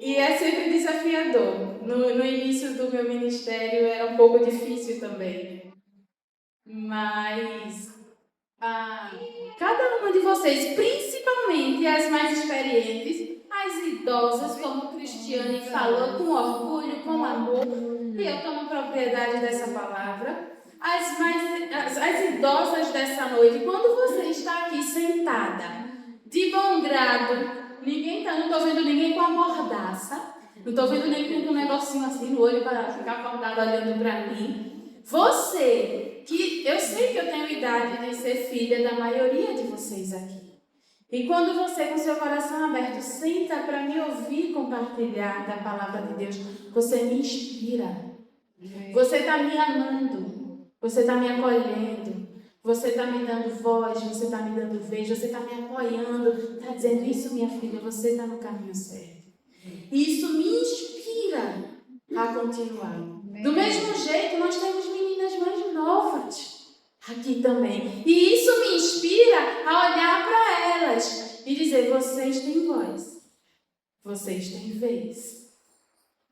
E é sempre desafiador. No início do meu ministério era um pouco difícil também. Mas cada uma de vocês, principalmente as mais experientes, as idosas, como o Cristiane falou, com orgulho, com amor, e eu tomo propriedade dessa palavra, as idosas dessa noite, quando você está aqui sentada, de bom grado, não estou vendo ninguém com a mordaça, não estou vendo ninguém com um negocinho assim no olho para ficar acordado olhando para mim. Você, que eu sei que eu tenho idade de ser filha da maioria de vocês aqui. E quando você, com seu coração aberto, senta para me ouvir compartilhar da palavra de Deus, você me inspira. Você está me amando. Você está me acolhendo. Você está me dando voz, você está me dando vez, você está me apoiando. Está dizendo, isso, minha filha, você está no caminho certo. Isso me inspira a continuar. Do mesmo jeito, nós temos meninas mais novas aqui também. E isso me inspira a olhar para elas e dizer, vocês têm voz. Vocês têm vez.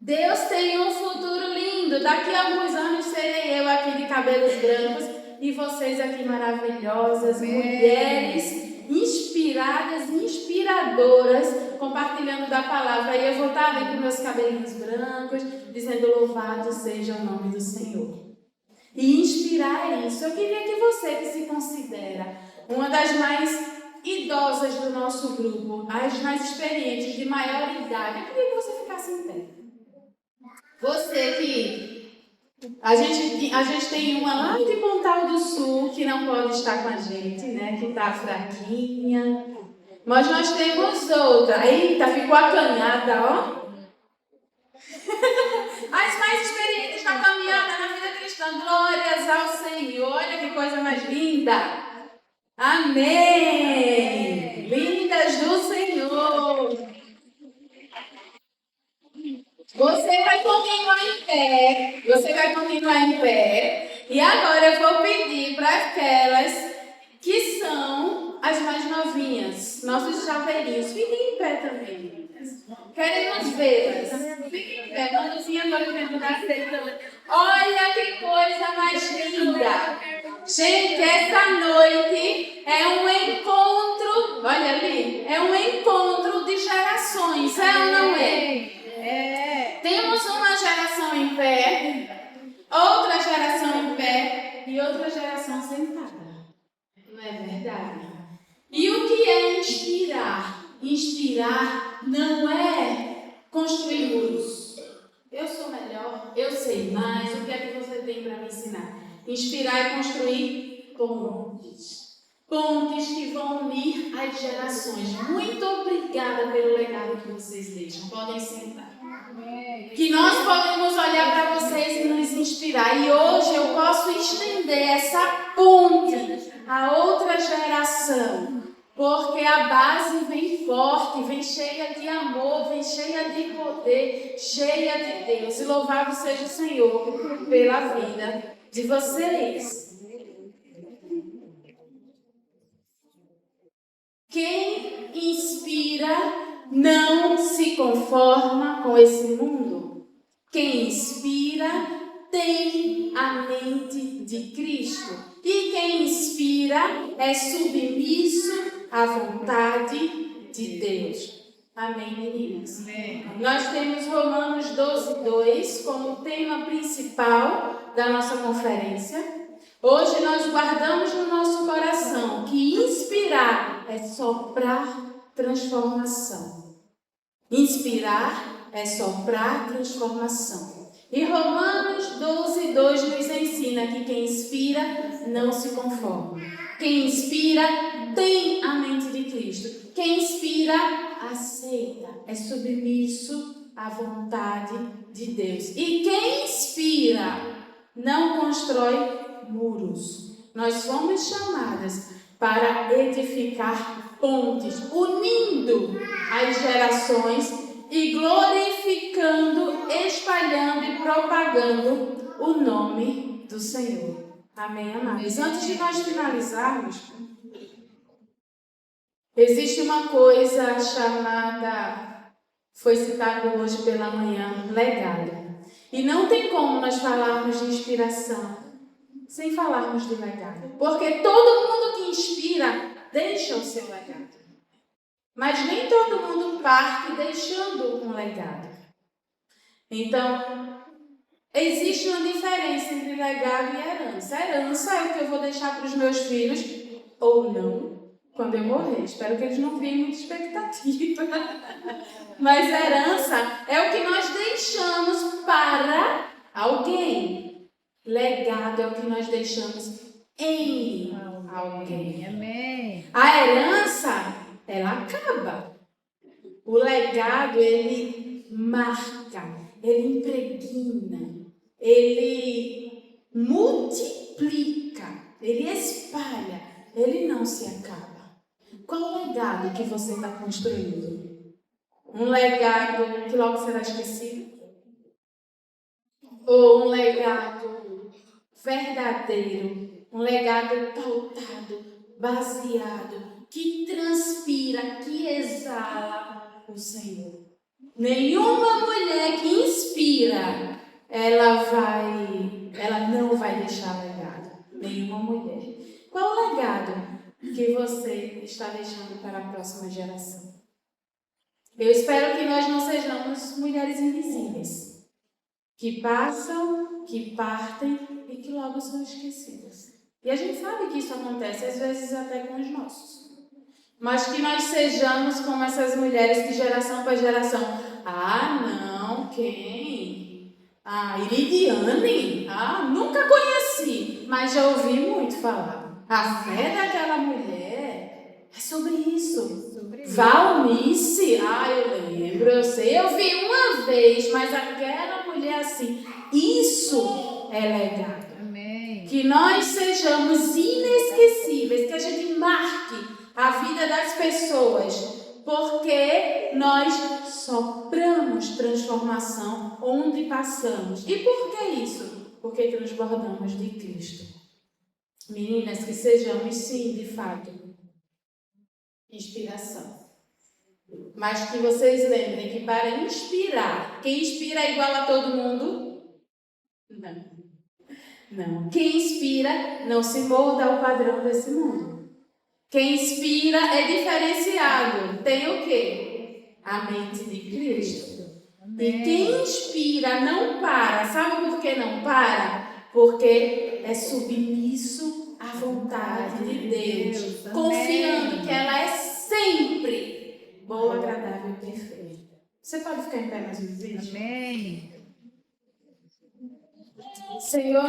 Deus tem um futuro lindo. Daqui a alguns anos serei eu aqui de cabelos brancos e vocês aqui maravilhosas, mulheres inspiradas, inspiradoras, compartilhando da palavra. E eu vou estar ali com meus cabelinhos brancos, dizendo louvado seja o nome do Senhor. E inspirar é isso. Eu queria que você, que se considera uma das mais idosas do nosso grupo, as mais experientes, de maior idade, eu queria que você ficasse em pé. Você que... A gente tem uma lá de Pontal do Sul que não pode estar com a gente, né? Que está fraquinha. Mas nós temos outra. Eita, ficou acanhada, ó. As mais experientes na caminhada na vida cristã. Glórias ao Senhor. Olha que coisa mais linda. Amém. Lindas do Senhor. Você vai continuar em pé. Você vai continuar em pé. E agora eu vou pedir para aquelas que são as mais novinhas, nossos chaveirinhos, fiquem em pé também. Queremos vê-las. Fiquem em pé. Manduzinha agora dentro da cesta. Olha que coisa mais linda. Gente, essa noite é um encontro. Olha ali. É um encontro de gerações. É ou não é? Temos uma geração em pé, outra geração em pé e outra geração sentada. Não é verdade? E o que é inspirar? Inspirar não é construir muros. Eu sou melhor, eu sei mais, o que é que você tem para me ensinar? Inspirar é construir pontes. Pontes que vão unir as gerações. Muito obrigada pelo legado que vocês deixam. Podem sentar. Que nós podemos olhar para vocês e nos inspirar. E hoje eu posso estender essa ponte a outra geração. Porque a base vem forte, vem cheia de amor, vem cheia de poder, cheia de Deus. E louvado seja o Senhor pela vida de vocês. Quem inspira não se conforma com esse mundo. Quem inspira tem a mente de Cristo. E quem inspira é submisso à vontade de Deus. Amém, meninas? Amém. Nós temos Romanos 12:2 como tema principal da nossa conferência. Hoje nós guardamos no nosso coração que inspirar é soprar transformação. Inspirar é soprar transformação. E Romanos 12:2 nos ensina que quem inspira não se conforma. Quem inspira tem a mente de Cristo. Quem inspira aceita, é submisso à vontade de Deus. E quem inspira não constrói muros. Nós fomos chamadas para edificar pontes, unindo as gerações e glorificando, espalhando e propagando o nome do Senhor. Amém, amados? Antes de nós finalizarmos, existe uma coisa chamada, foi citado hoje pela manhã, legado. E não tem como nós falarmos de inspiração sem falarmos de legado. Porque todo mundo que inspira deixa o seu legado. Mas nem todo mundo parte deixando um legado. Então, existe uma diferença entre legado e herança. Herança é o que eu vou deixar para os meus filhos ou não quando eu morrer. Espero que eles não criem muita expectativa. Mas herança é o que nós deixamos para alguém. Legado é o que nós deixamos em alguém. Amém. A herança, ela acaba. O legado, ele marca, ele impregna, ele multiplica, ele espalha, ele não se acaba. Qual o legado que você está construindo? Um legado que logo será esquecido? Ou um legado verdadeiro, um legado pautado, baseado, que transpira, que exala o Senhor? Nenhuma mulher que inspira, ela não vai deixar legado. Nenhuma mulher. Qual o legado que você está deixando para a próxima geração? Eu espero que nós não sejamos mulheres invisíveis, que passam, que partem e que logo são esquecidas. E a gente sabe que isso acontece, às vezes até com os nossos. Mas que nós sejamos como essas mulheres que geração para geração. Ah, não, quem? Ah, Iridiane? Ah, nunca conheci, mas já ouvi muito falar. A fé daquela mulher é sobre isso. Valnice? Ah, eu lembro, eu sei, eu vi uma vez, mas aquela mulher assim, isso é legado. Amém. Que nós sejamos inesquecíveis, que a gente marque a vida das pessoas, porque nós sopramos transformação onde passamos. E por que isso? Porque transbordamos de Cristo. Meninas, que sejamos sim, de fato, inspiração. Mas que vocês lembrem que para inspirar, quem inspira é igual a todo mundo? Não. Quem inspira não se molda ao padrão desse mundo. Quem inspira é diferenciado. Tem o quê? A mente de Cristo. E quem inspira não para. Sabe por que não para? Porque é submisso à vontade de Deus. Confiando que ela é sempre boa, agradável e perfeita. Você pode ficar em pé mais uma vez? Amém. Senhor.